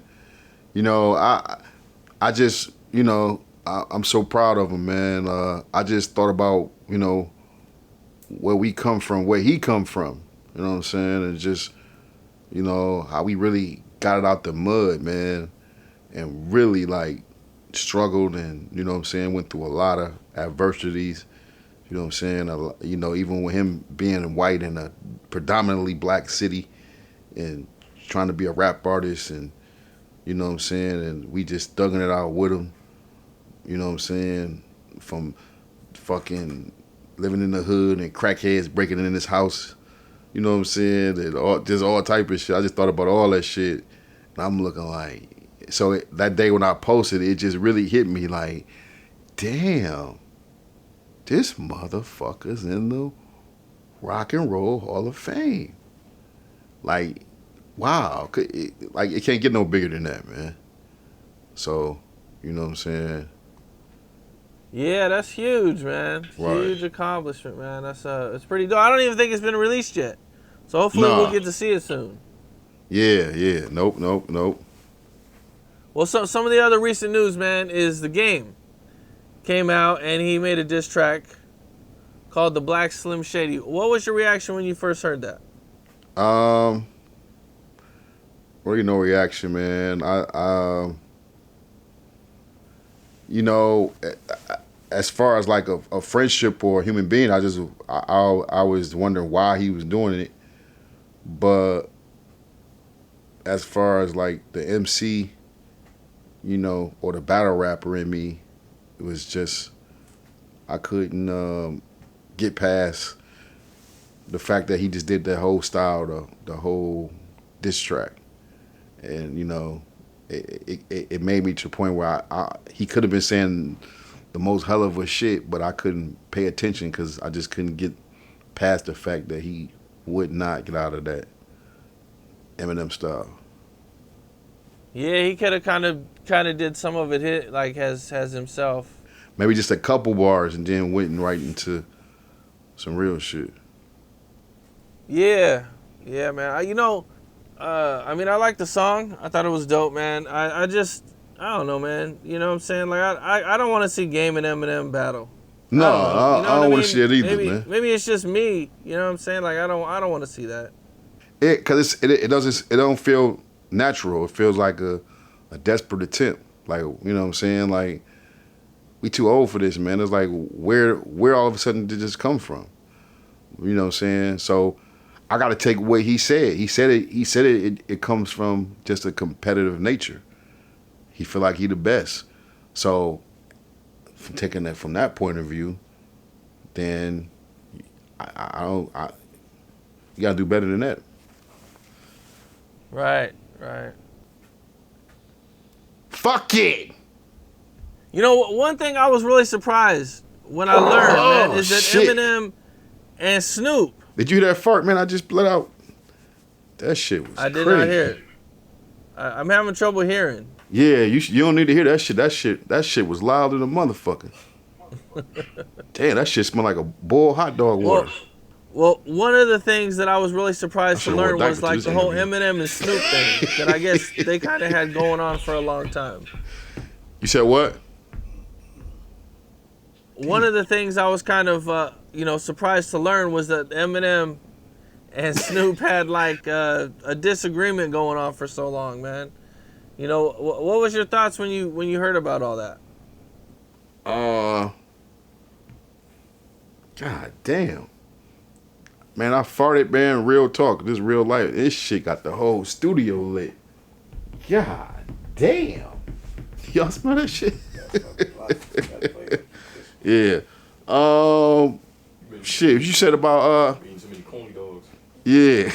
I just, I'm so proud of him, man. I just thought about, where we come from, where he come from. You know what I'm saying? And just, how we really got it out the mud, man. And really, like, struggled and, went through a lot of adversities. You know what I'm saying? Even with him being white in a predominantly black city and trying to be a rap artist and, you know what I'm saying? And we just thugging it out with him. You know what I'm saying? From fucking living in the hood and crackheads breaking in his house. You know what I'm saying? And just all type of shit. I just thought about all that shit. And I'm looking like, so that day when I posted, it just really hit me like, damn, this motherfucker's in the Rock and Roll Hall of Fame. Like, wow. It can't get no bigger than that, man. So, you know what I'm saying? Yeah, that's huge, man. Right. Huge accomplishment, man. That's it's pretty dope. I don't even think it's been released yet. So hopefully we'll get to see it soon. Yeah. Nope. Well, some of the other recent news, man, is The Game came out and he made a diss track called The Black Slim Shady. What was your reaction when you first heard that? Really no reaction, man. As far as like a friendship or a human being, I was wondering why he was doing it. But as far as like the MC, or the battle rapper in me, it was just I couldn't get past the fact that he just did that whole style, the whole diss track, and it made me to the point where he could have been saying the most hell of a shit, but I couldn't pay attention because I just couldn't get past the fact that he would not get out of that Eminem style. Yeah, he could have kind of did some of it hit like has himself. Maybe just a couple bars and then went right into some real shit. Yeah, yeah, man. I mean, I like the song. I thought it was dope, man. I don't know, man. You know what I'm saying? Like, I don't want to see Game and Eminem battle. No, I don't know. You know I what don't I want to see mean? it either, man. Maybe it's just me. You know what I'm saying? Like, I don't want to see that. It don't feel natural. It feels like a desperate attempt. Like, you know what I'm saying? Like, we too old for this, man. It's like where all of a sudden did this come from? You know what I'm saying? So I got to take what he said. He said it comes from just a competitive nature. He feel like he the best. So from taking that from that point of view, then I don't. You got to do better than that. Right, right. Fuck it. You know, one thing I was really surprised when I learned, man, is that shit. Eminem and Snoop. Did you hear that fart, man? I just let out. That shit was I did crazy. not hear it. I'm having trouble hearing. Yeah, you don't need to hear that shit. That shit was loud than a motherfucker. Damn, that shit smelled like a boiled hot dog water. Well, one of the things that I was really surprised to should've learn wore a was diaper to like this the whole interview. Eminem and Snoop thing that I guess they kind of had going on for a long time. You said what? One of the things I was kind of surprised to learn was that Eminem and Snoop had like a disagreement going on for so long, man. You know, what was your thoughts when you heard about all that? God damn. Man, I farted, man. Real talk. This real life. This shit got the whole studio lit. God damn. Y'all smell that shit? Yeah. Shit. You said about Eating so many corny dogs. yeah.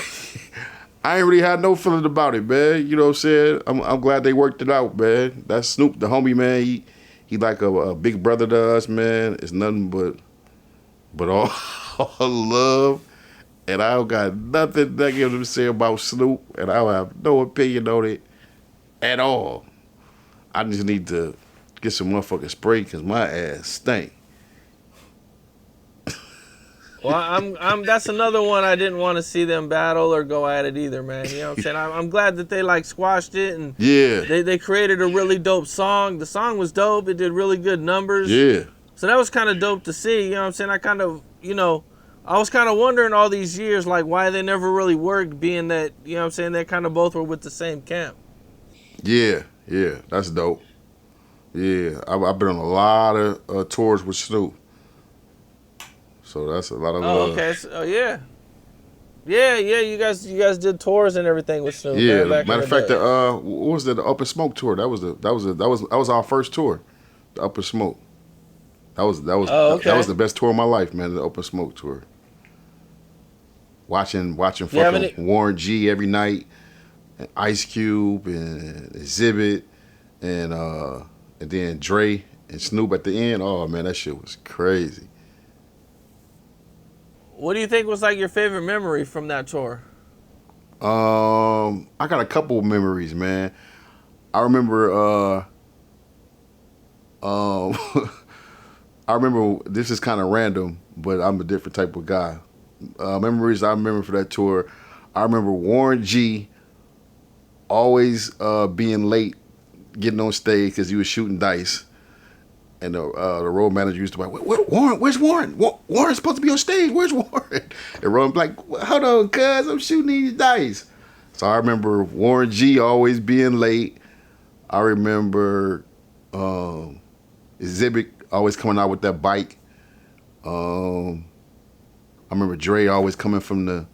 I ain't really had no feeling about it, man. You know what I'm saying? I'm glad they worked it out, man. That's Snoop, the homie, man. He like a big brother to us, man. It's nothing but all, all love. And I don't got nothing negative to say about Snoop, and I don't have no opinion on it at all. I just need to get some motherfucking spray because my ass stink. Well, I'm that's another one I didn't want to see them battle or go at it either, man. You know what I'm saying? I'm glad that they like squashed it and Yeah. they created a really dope song. The song was dope. It did really good numbers. Yeah. So that was kind of dope to see. You know what I'm saying? I was kind of wondering all these years like why they never really worked, being that, you know what I'm saying, they kind of both were with the same camp. Yeah. Yeah. That's dope. Yeah. I've been on a lot of tours with Snoop. So that's a lot of Oh, love. okay. So, yeah. Yeah. You guys did tours and everything with Snoop. Yeah, man, back matter in of the fact, day. what was the Up and Smoke tour? That was our first tour, the Up and Smoke. That was Oh, okay. that was the best tour of my life, man. The Up and Smoke tour. Watching have fucking any- Warren G every night, and Ice Cube and Exhibit, and then Dre and Snoop at the end. Oh man, that shit was crazy. What do you think was like your favorite memory from that tour? I got a couple of memories, man. I remember I remember, this is kind of random, but I'm a different type of guy. Memories I remember for that tour, I remember Warren G always being late getting on stage because he was shooting dice. And the road manager used to be like, Warren, where's Warren? Warren's supposed to be on stage. Where's Warren? And Rowan be like, hold on, cuz, I'm shooting these dice. So I remember Warren G always being late. I remember Exhibit always coming out with that bike. I remember Dre always coming from the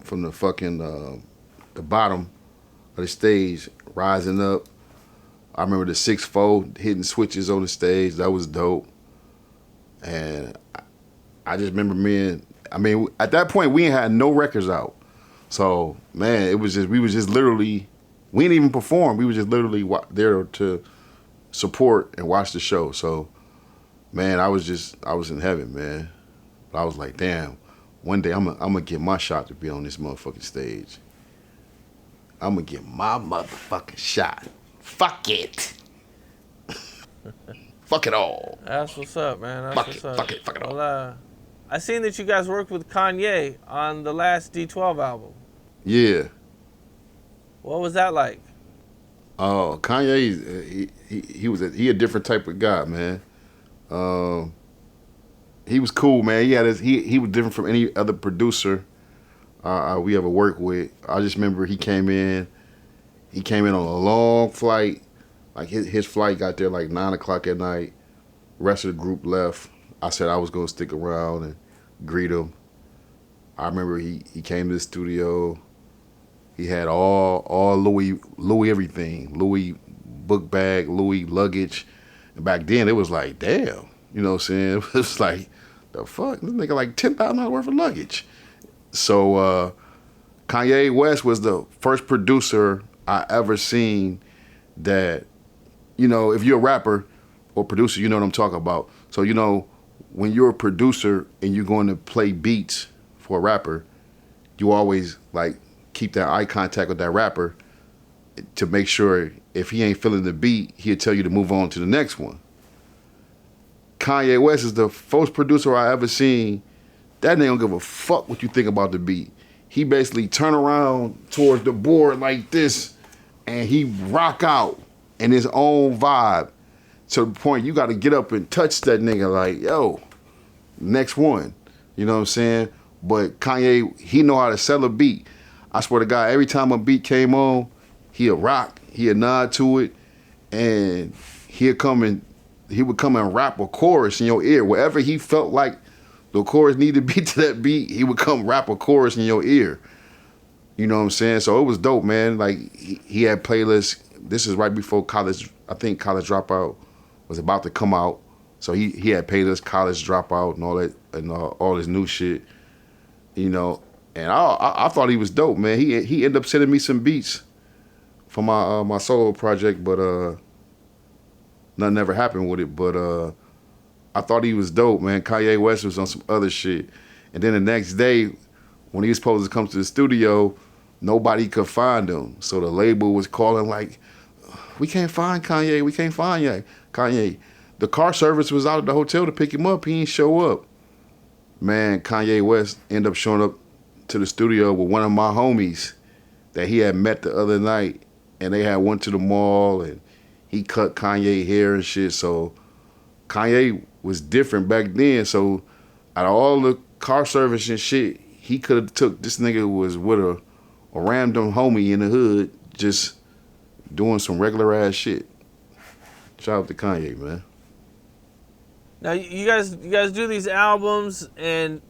from the fucking the bottom of the stage, rising up. I remember the 6-4 hitting switches on the stage. That was dope. And I just remember I mean, at that point we ain't had no records out. So man, we was just literally, we didn't even perform. We was just literally there to support and watch the show. So man, I was in heaven, man. But I was like, damn, one day I'm gonna get my shot to be on this motherfucking stage. I'm gonna get my motherfucking shot. Fuck it. Fuck it all. That's what's up, man. That's Fuck what's it. up. Fuck it. Fuck it all. Well, I seen that you guys worked with Kanye on the last D12 album. Yeah. What was that like? Oh, Kanye, he was a different type of guy, man. He was cool, man. He was different from any other producer we ever worked with. I just remember he came in. He came in on a long flight. Like his flight got there like 9:00 at night. Rest of the group left. I said I was gonna stick around and greet him. I remember he came to the studio. He had all Louis everything, Louis book bag, Louis luggage. And back then it was like, damn, you know what I'm saying? It was like, the fuck, this nigga like $10,000 worth of luggage. So Kanye West was the first producer I ever seen that, you know, if you're a rapper or producer, you know what I'm talking about. So, you know, when you're a producer and you're going to play beats for a rapper, you always like keep that eye contact with that rapper to make sure if he ain't feeling the beat, he'll tell you to move on to the next one. Kanye West is the first producer I ever seen. That nigga don't give a fuck what you think about the beat. He basically turn around towards the board like this and he rock out in his own vibe to the point you got to get up and touch that nigga like, yo, next one. You know what I'm saying? But Kanye, he know how to sell a beat. I swear to God, every time a beat came on, he'll rock, he'll nod to it, and he would come and rap a chorus in your ear. Wherever he felt like the chorus needed to be to that beat, he would come rap a chorus in your ear. You know what I'm saying? So it was dope, man. Like, he had playlists. This is right before college. I think College Dropout was about to come out. So he had playlists, College Dropout and all that, and all his new shit. You know, and I thought he was dope, man. He ended up sending me some beats for my solo project, but nothing ever happened with it. But I thought he was dope, man. Kanye West was on some other shit. And then the next day, when he was supposed to come to the studio, nobody could find him. So the label was calling like, we can't find Kanye. We can't find Kanye. The car service was out at the hotel to pick him up. He didn't show up. Man, Kanye West ended up showing up to the studio with one of my homies that he had met the other night. And they had went to the mall and he cut Kanye hair and shit. So Kanye was different back then. So out of all the car service and shit, he could have took, this nigga was with a random homie in the hood just doing some regular ass shit. Shout out to Kanye, man. Now you guys do these albums, and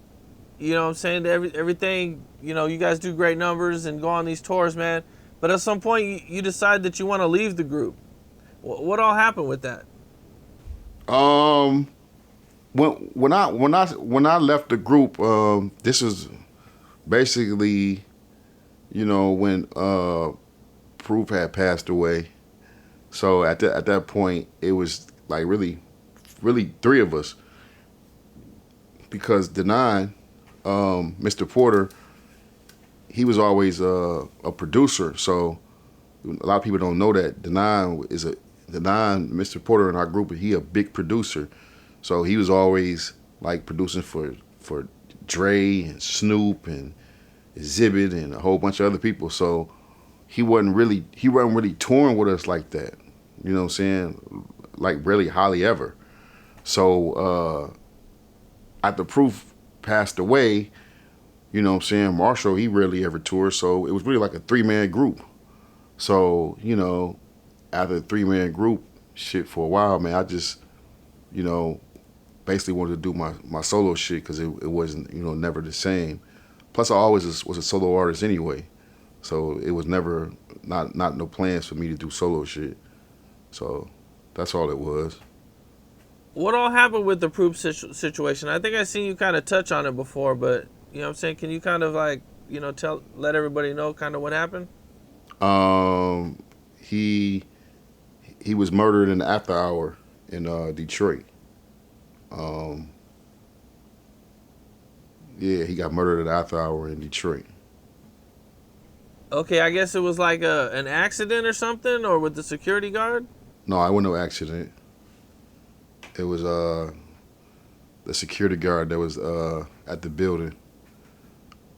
you know what I'm saying, everything, you know, you guys do great numbers and go on these tours, man. But at some point you decide that you want to leave the group. What all happened with that? When I left the group, this was basically, you know, when Proof had passed away. So at that point, it was like really three of us, because D9, Mr. Porter, he was always a producer. So a lot of people don't know that D9, Mr. Porter in our group, he a big producer. So he was always like producing for Dre and Snoop and Exhibit and a whole bunch of other people. So he wasn't really touring with us like that. You know what I'm saying? Like really hardly ever. So after Proof passed away, you know what I'm saying, Marshall, he rarely ever toured. So it was really like a 3-man group. So, you know, after a 3-man group shit for a while, man, I just, you know, basically wanted to do my solo shit because it wasn't, you know, never the same. Plus, I always was a solo artist anyway, so it was never not no plans for me to do solo shit. So that's all it was. What all happened with the Proof situation? I think I seen you kind of touch on it before, but you know what I'm saying? Can you kind of like, let everybody know kind of what happened? Um, he he was murdered in the after hour in Detroit. Um, yeah, he got murdered at the after hour in Detroit. Okay, I guess it was like an accident or something, or with the security guard. No, I wasn't no accident. It was the security guard that was at the building.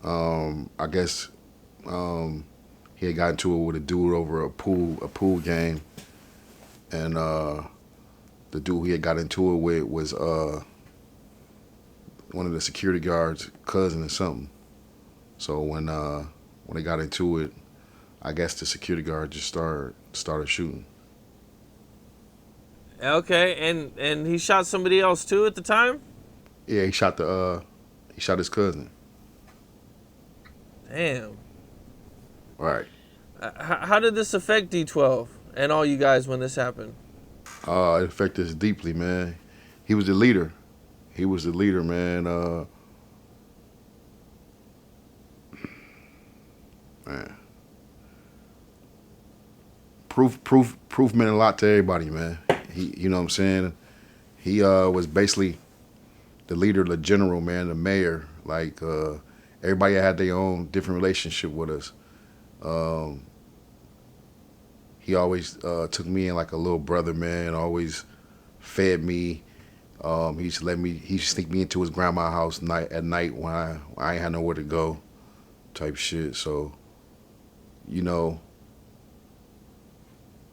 I guess he had got into it with a dude over a pool game, and the dude he had got into it with was one of the security guards' cousin or something. So when they got into it, I guess the security guard just started shooting. Okay, and he shot somebody else too at the time. Yeah, he shot his cousin. Damn. Right. How did this affect D12 and all you guys when this happened? It affected us deeply, man. He was the leader. He was the leader, man. Man. Proof meant a lot to everybody, man. You know what I'm saying? He was basically the leader, the general, man, the mayor. Like everybody had their own different relationship with us. Um, he always took me in like a little brother, man. Always fed me. He used to he used to sneak me into his grandma's house at night when I ain't had nowhere to go, type shit. So, you know,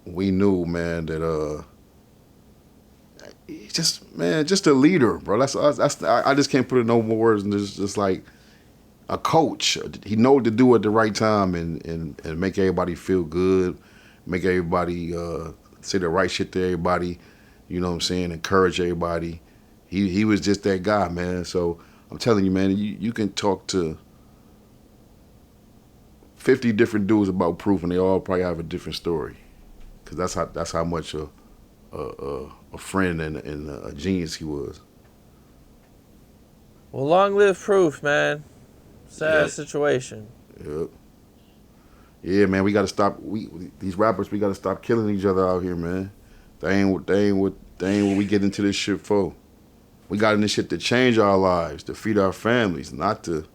we knew, man, that he's just a leader, bro. I just can't put it no more words than just like a coach. He knows to do it at the right time and make everybody feel good, make everybody say the right shit to everybody. You know what I'm saying? Encourage everybody. He was just that guy, man. So I'm telling you, man, you can talk to 50 different dudes about Proof, and they all probably have a different story. Cause that's how much a friend and a genius he was. Well, long live Proof, man. Sad situation. Yep. Yeah, man, we gotta stop. These rappers, we gotta stop killing each other out here, man. They ain't what we get into this shit for. We got in this shit to change our lives, to feed our families, not to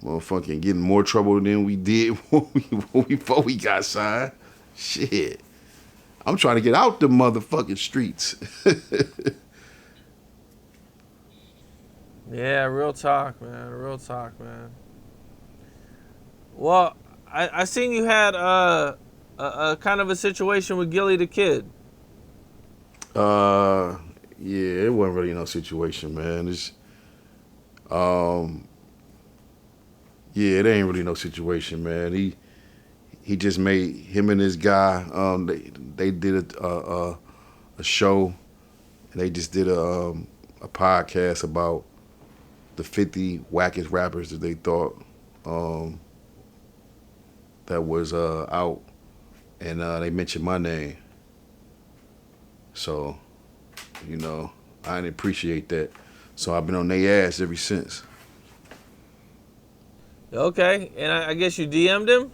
motherfucking get in more trouble than we did before we got signed. Shit. I'm trying to get out the motherfucking streets. Yeah, real talk, man. Real talk, man. Well, I seen you had a kind of a situation with Gillie the Kid. Yeah, it wasn't really no situation, man. Yeah, it ain't really no situation, man. He just made him and his guy. They did a show, and they just did a podcast about the 50 wackest rappers that they thought that was out, and they mentioned my name. So, you know, I didn't appreciate that. So I've been on their ass ever since. Okay, and I guess you DM'd him?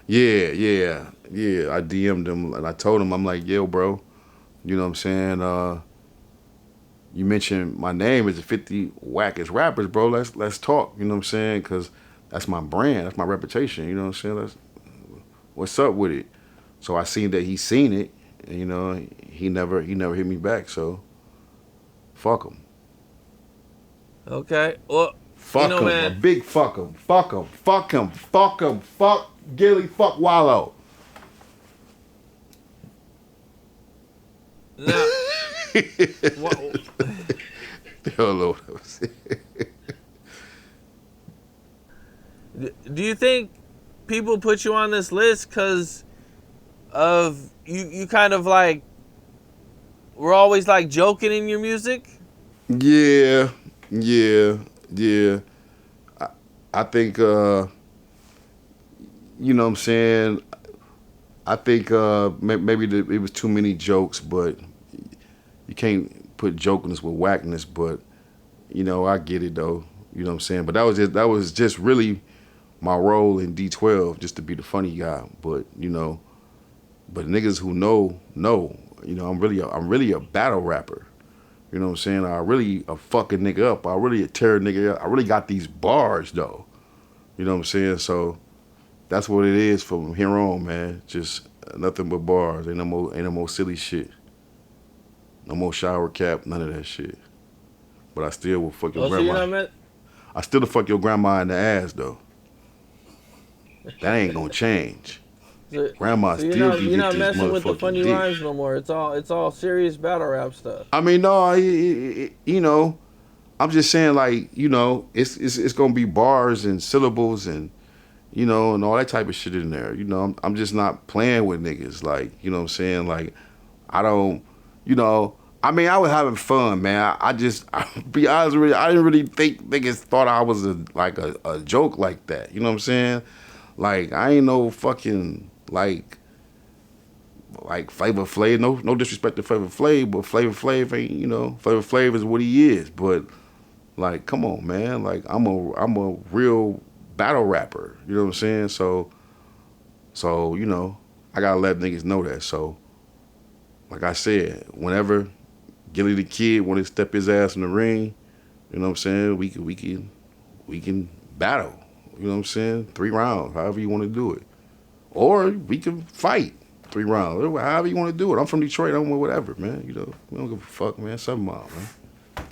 Yeah. I DM'd him and I told him, I'm like, yo, bro, you know what I'm saying? You mentioned my name as the 50 wackest rappers, bro. Let's talk, you know what I'm saying? Because that's my brand, that's my reputation, you know what I'm saying? What's up with it? So I seen that he seen it, and, you know, he never hit me back, so fuck him. Okay, well, Fuck him, man. a big fuck him. Fuck him. Fuck him. Fuck him. Fuck Gillie. Fuck Wallo. Now, Hello. do you think people put you on this list because of you kind of like were always like joking in your music? Yeah. I think you know what I'm saying. I think maybe it was too many jokes, but you can't put jokiness with whackness. But you know, I get it though. You know what I'm saying. But that was just really my role in D12, just to be the funny guy. But you know, but niggas who know. You know, I'm really a battle rapper. You know what I'm saying? I really a fucking nigga up. I really a tear a nigga up. I really got these bars though. You know what I'm saying? So that's what it is from here on, man. Just nothing but bars. Ain't no more silly shit. No more shower cap. None of that shit. But I still will fuck your Oh, so you're grandma. not meant. I still will fuck your grandma in the ass though. That ain't gonna change. So, Grandma so you're still not can you're get not this messing with the motherfucking funny dick. rhymes no more. It's all serious battle rap stuff. I mean, no, you know, I'm just saying like, you know, it's gonna be bars and syllables and you know, and all that type of shit in there. You know, I'm just not playing with niggas. Like, you know what I'm saying? Like, I don't, you know, I mean, I was having fun, man. I'll be honest with you, I didn't really think niggas thought I was a joke like that. You know what I'm saying? Like, I ain't no fucking, like Flavor Flav. No disrespect to Flavor Flav, but Flavor Flav ain't, you know, Flavor Flav is what he is. But like, come on, man. Like, I'm a real battle rapper. You know what I'm saying? So you know, I gotta let niggas know that. So, like I said, whenever Gillie the Kid want to step his ass in the ring, you know what I'm saying? We can battle. You know what I'm saying? 3 rounds, however you want to do it, or we can fight 3 rounds, however you want to do it. I'm from Detroit. I'm with whatever, man. You know, we don't give a fuck, man. 7 Mile, man.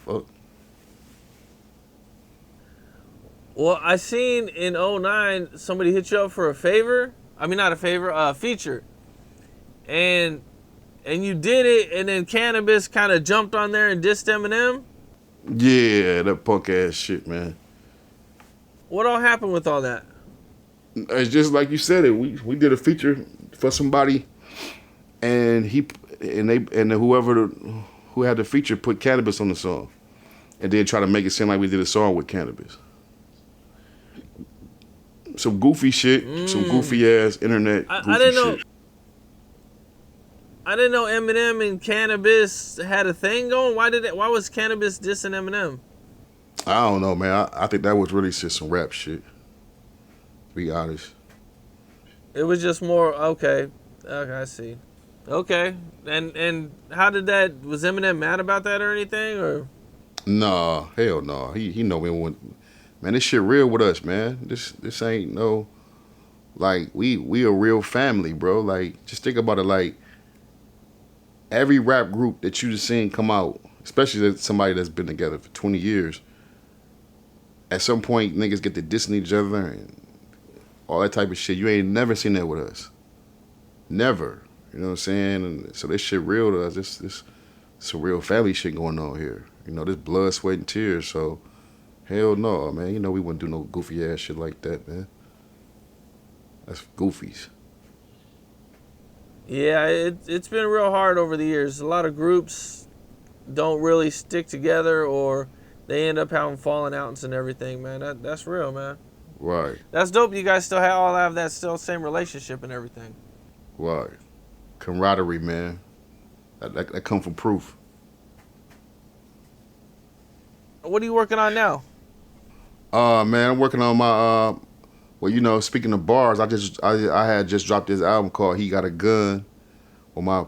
Fuck. Well, I seen in '09 somebody hit you up for a favor. I mean, not a favor, a feature, and you did it, and then Cannabis kind of jumped on there and dissed Eminem. Yeah, that punk ass shit, man. What all happened with all that? It's just like you said it. We did a feature for somebody, and who had the feature put Cannabis on the song, and then try to make it seem like we did a song with Cannabis. Some goofy shit, some goofy ass internet goofy I didn't know. shit. I didn't know Eminem and Cannabis had a thing going. Why was Cannabis dissing Eminem? I don't know, man. I think that was really just some rap shit. To be honest. It was just more okay. Okay, I see. Okay, and how did that? Was Eminem mad about that or anything? Or Nah, hell no. He know we want. Man, this shit real with us, man. This ain't no like we a real family, bro. Like just think about it. Like every rap group that you just seen come out, especially somebody that's been together for 20 years. At some point, niggas get to dissing each other and all that type of shit. You ain't never seen that with us. Never. You know what I'm saying? And so this shit real to us. This some real family shit going on here. You know, this blood, sweat, and tears. So hell no, man. You know we wouldn't do no goofy ass shit like that, man. That's goofies. yeah, it's been real hard over the years. A lot of groups don't really stick together, or they end up having falling outs and everything, man. That's real, man. Right, That's dope. You guys still all have that still same relationship and everything. right. Camaraderie, man. That come from proof. What are you working on now? Man, I'm working on my well, you know, speaking of bars, I had just dropped this album called He Got a Gun with my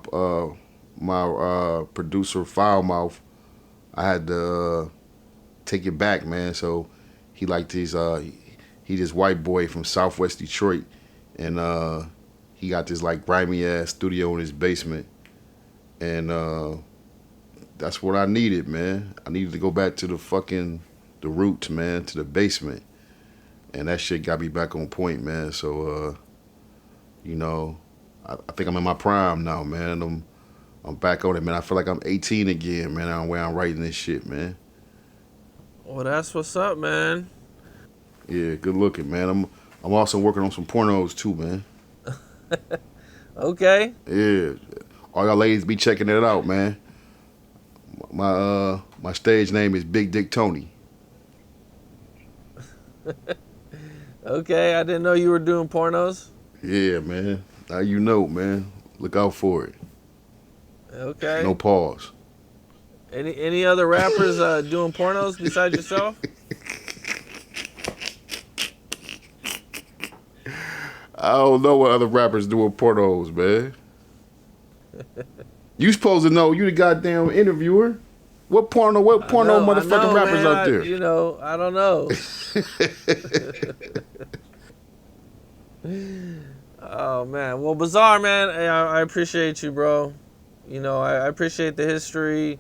producer Foulmouth. I had to take it back, man. So he like this he this white boy from Southwest Detroit, and he got this like grimy ass studio in his basement, and that's what I needed, man. I needed to go back to the roots, man, to the basement, and that shit got me back on point, man. So you know, I think I'm in my prime now, man. I'm back on it, man. I feel like I'm 18 again, man. I'm where I'm writing this shit, man. Well, that's what's up, man. Yeah, good looking, man. I'm also working on some pornos too, man. Okay. Yeah, all y'all ladies be checking it out, man. My stage name is Big Dick Tony. Okay, I didn't know you were doing pornos. Yeah, man. Now you know, man. Look out for it. No Okay. pause. Any other rappers doing pornos besides yourself? I don't know what other rappers doing pornos, man. You supposed to know. You the goddamn interviewer. What porno? What porno I motherfucking know, rappers man. out there? I don't know. Oh man. Well, Bizarre, man. Hey, I appreciate you, bro. I appreciate the history.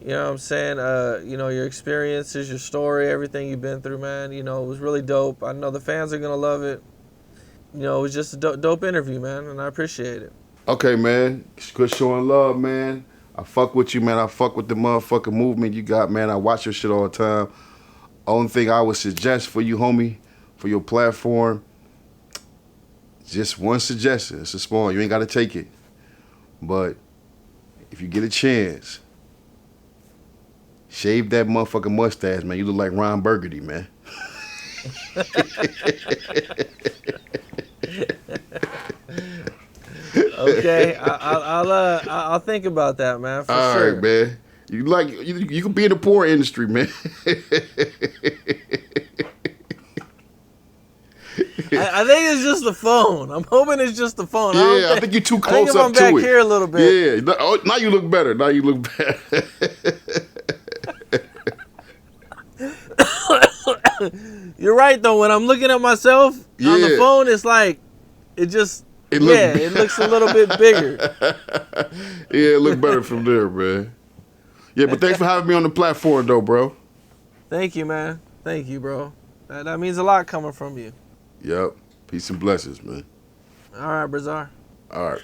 You know what I'm saying? Your experiences, your story, everything you've been through, man. It was really dope. I know the fans are gonna love it. It was just a dope interview, man, and I appreciate it. Okay, man. It's good showing love, man. I fuck with you, man. I fuck with the motherfucking movement you got, man. I watch your shit all the time. Only thing I would suggest for you, homie, for your platform, just one suggestion. It's a small. You ain't got to take it. But if you get a chance, shave that motherfucking mustache, man. You look like Ron Burgundy, man. Okay, I'll think about that, man, for All sure. right, man. You can be in the porn industry, man. I think it's just the phone. I'm hoping it's just the phone. Yeah, I think you're too I think close if up I'm to back it. here a little bit. Yeah. Oh, now you look better. Now you look better. You're right though. When I'm looking at myself on the Yeah. phone, it's like it just It looks a little bit bigger. Yeah, it look better from there, man. Yeah, but thanks for having me on the platform, though, bro. Thank you, man. Thank you, bro. That means a lot coming from you. Yep. Peace and blessings, man. All right, Brazar. All right.